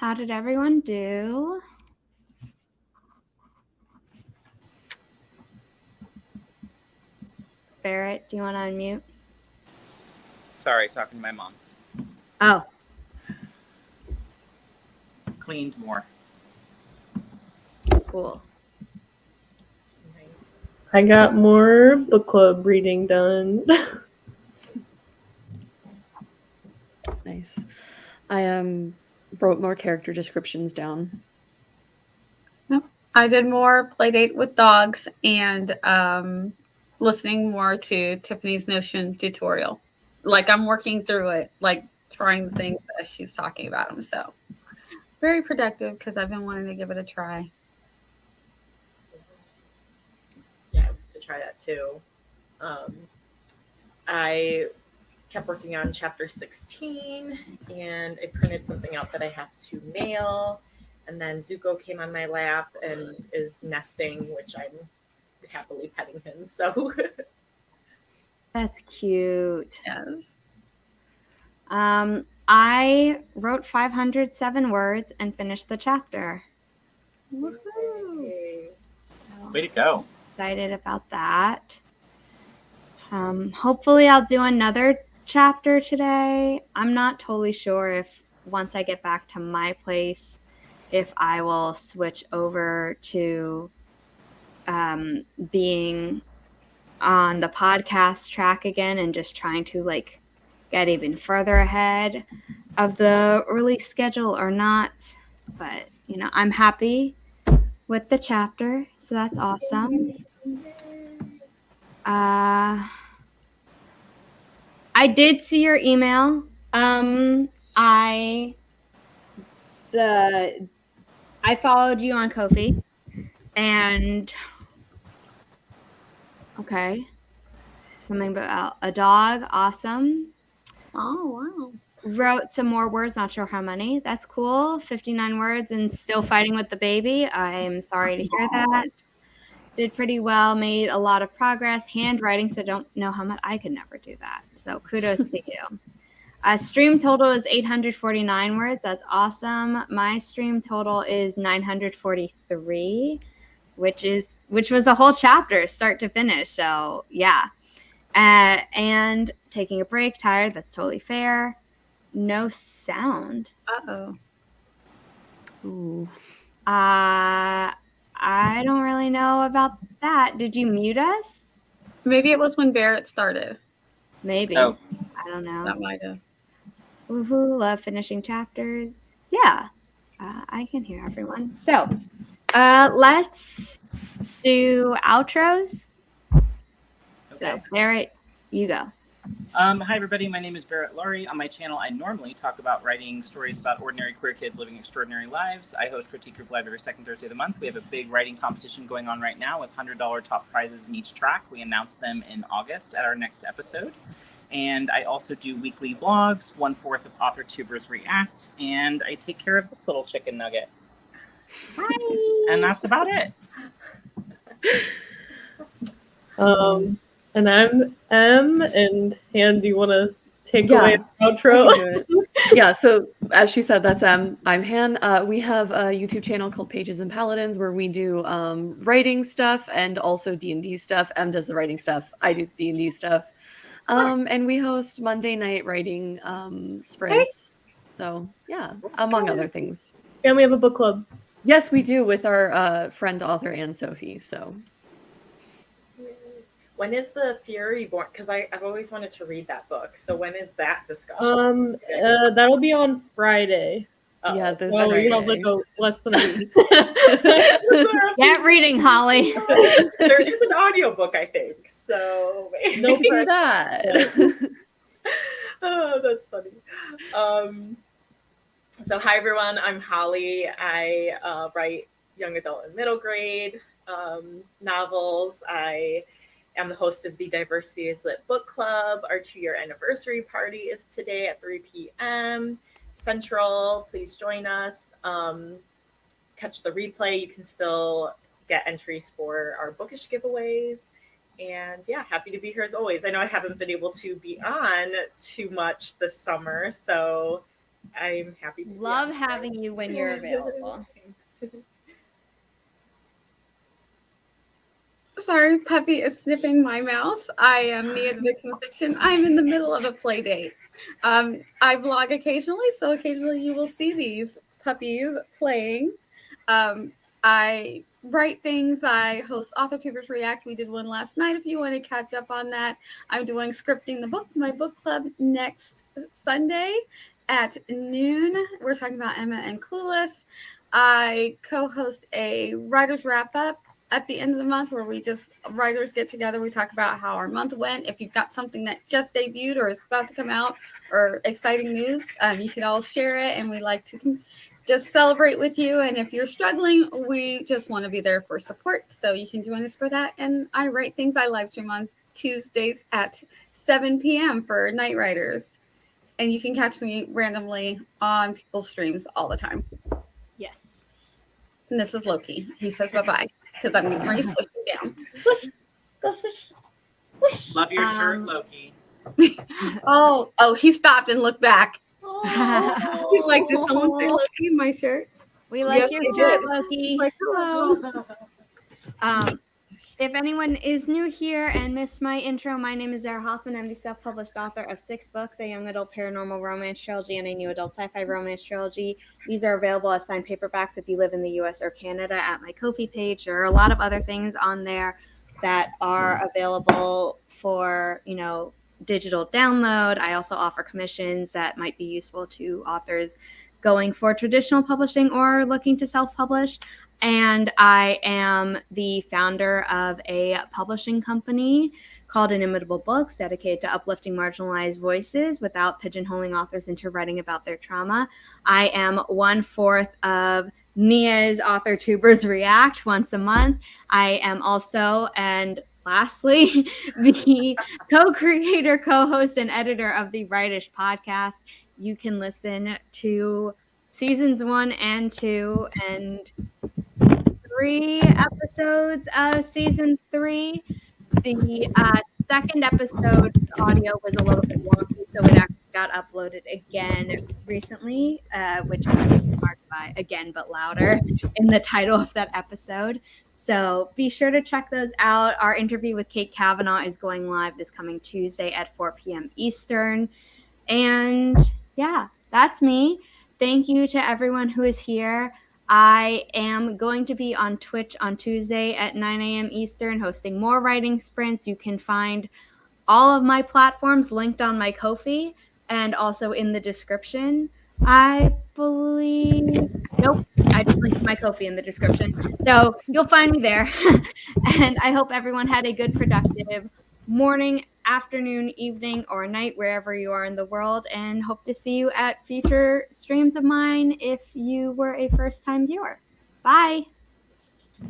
How did everyone do? Barrett, do you want to unmute? Sorry, talking to my mom. Oh, Cleaned more. cool. I got more book club reading done. Nice. I wrote more character descriptions down. I did more Playdate with dogs and listening more to Tiffany's Notion tutorial. Like I'm working through it, like trying the things as she's talking about them. So very productive because I've been wanting to give it a try. Yeah, to try that too. I kept working on chapter 16 and I printed something out that I have to mail. And then Zuko came on my lap and is nesting, which I'm happily petting him. So That's cute. Yes. I wrote 507 words and finished the chapter. Woohoo. Way to go. Excited about that. Hopefully I'll do another chapter today. I'm not totally sure if once I get back to my place, if I will switch over to being on the podcast track again and just trying to like get even further ahead of the release schedule or not. But, you know, I'm happy with the chapter, so that's awesome. I did see your email. I followed you on Ko-fi, and okay, something about a dog. Awesome. Oh, wow. Wrote some more words, not sure how many. That's cool. 59 words and still fighting with the baby. I'm sorry to hear that. Did pretty well, made a lot of progress. Handwriting, so don't know how much. I could never do that. So kudos to you. Stream total is 849 words. That's awesome. My stream total is 943, which was a whole chapter, start to finish. So yeah. And taking a break, tired. That's totally fair. No sound. Uh-oh. Ooh. I don't really know about that. Did you mute us? Maybe it was when Barrett started. Maybe. Oh. I don't know. That might have. Woohoo, love finishing chapters. Yeah, I can hear everyone. So let's do outros. Okay. So Barrett, you go. Hi, everybody. My name is Barrett Laurie. On my channel, I normally talk about writing stories about ordinary queer kids living extraordinary lives. I host Critique Group Live every second Thursday of the month. We have a big writing competition going on right now with $100 top prizes in each track. We announce them in August at our next episode. And I also do weekly vlogs, 1/4 of AuthorTubers React, and I take care of this little chicken nugget. Hi. And that's about it. And I'm M, and Han, do you want to take Yeah, away the I outro? can do it. Yeah, so as she said, that's I'm Han. We have a YouTube channel called Pages and Paladins where we do writing stuff and also D&D stuff. M does the writing stuff. I do the D&D stuff. And we host Monday night writing sprints. So yeah, among other things. And we have a book club. Yes, we do with our friend author Anne Sophie. So when is the Fury born? Because I've always wanted to read that book. So when is that discussion? That'll be on Friday. yeah, this So Friday. you have like less than a week. Get reading, Holly. There is an audiobook, I think. So maybe. No do that. Oh, that's funny. So hi everyone, I'm Holly. I write young adult and middle grade novels. I am the host of the Diversity is Lit Book Club. Our 2-year anniversary party is today at 3 p.m. Central. Please join us. Catch the replay. You can still get entries for our bookish giveaways. And yeah, happy to be here as always. I know I haven't been able to be on too much this summer, so I'm happy to. Love having you when you're available. Thanks. Sorry, Puppy is sniffing my mouse. I am Nia the Vixen of Fiction. I'm in the middle of a play date. I vlog occasionally, so occasionally you will see these puppies playing. I write things. I host AuthorTubers React. We did one last night if you want to catch up on that. I'm doing Scripting the Book, my book club, next Sunday at noon. We're talking about Emma and Clueless. I co-host a writer's wrap-up at the end of the month where we just writers get together. We talk about how our month went. If you've got something that just debuted or is about to come out or exciting news, you can all share it, and we like to just celebrate with you. And if you're struggling, we just want to be there for support, so you can join us for that. And I write things. I live stream on Tuesdays at 7 p.m. for Night Writers, and you can catch me randomly on people's streams all the time. Yes. And this is Loki. He says bye-bye because I'm getting ready to switch him down. Swish. Go swish. Whoosh. Love your shirt, Loki. Oh, he stopped and looked back. Oh. He's like, did someone say Loki in my shirt? We like Yes, your they shirt, did. Loki. Like, hello. If anyone is new here and missed my intro, my name is Zara Hoffman. I'm the self-published author of 6 books, a young adult paranormal romance trilogy and a new adult sci-fi romance trilogy. These are available as signed paperbacks if you live in the US or Canada at my Ko-fi page. There are a lot of other things on there that are available for, digital download. I also offer commissions that might be useful to authors going for traditional publishing or looking to self-publish. And I am the founder of a publishing company called Inimitable Books, dedicated to uplifting marginalized voices without pigeonholing authors into writing about their trauma. I am 1/4 of Nia's AuthorTubers React once a month. I am also, and lastly, the co-creator, co-host, and editor of the Writish podcast. You can listen to seasons 1 and 2 and 3 episodes of season 3. The second episode audio was a little bit wonky, so it actually got uploaded again recently, which is marked by again but louder in the title of that episode. So be sure to check those out. Our interview with Kate Kavanaugh is going live this coming Tuesday at 4 p.m. Eastern. And yeah, that's me. Thank you to everyone who is here. I am going to be on Twitch on Tuesday at 9 a.m. Eastern, hosting more writing sprints. You can find all of my platforms linked on my Ko-fi and also in the description. I believe, nope, I just linked my Ko-fi in the description. So you'll find me there. And I hope everyone had a good, productive morning, afternoon, evening, or night, wherever you are in the world, and hope to see you at future streams of mine if you were a first-time viewer. Bye.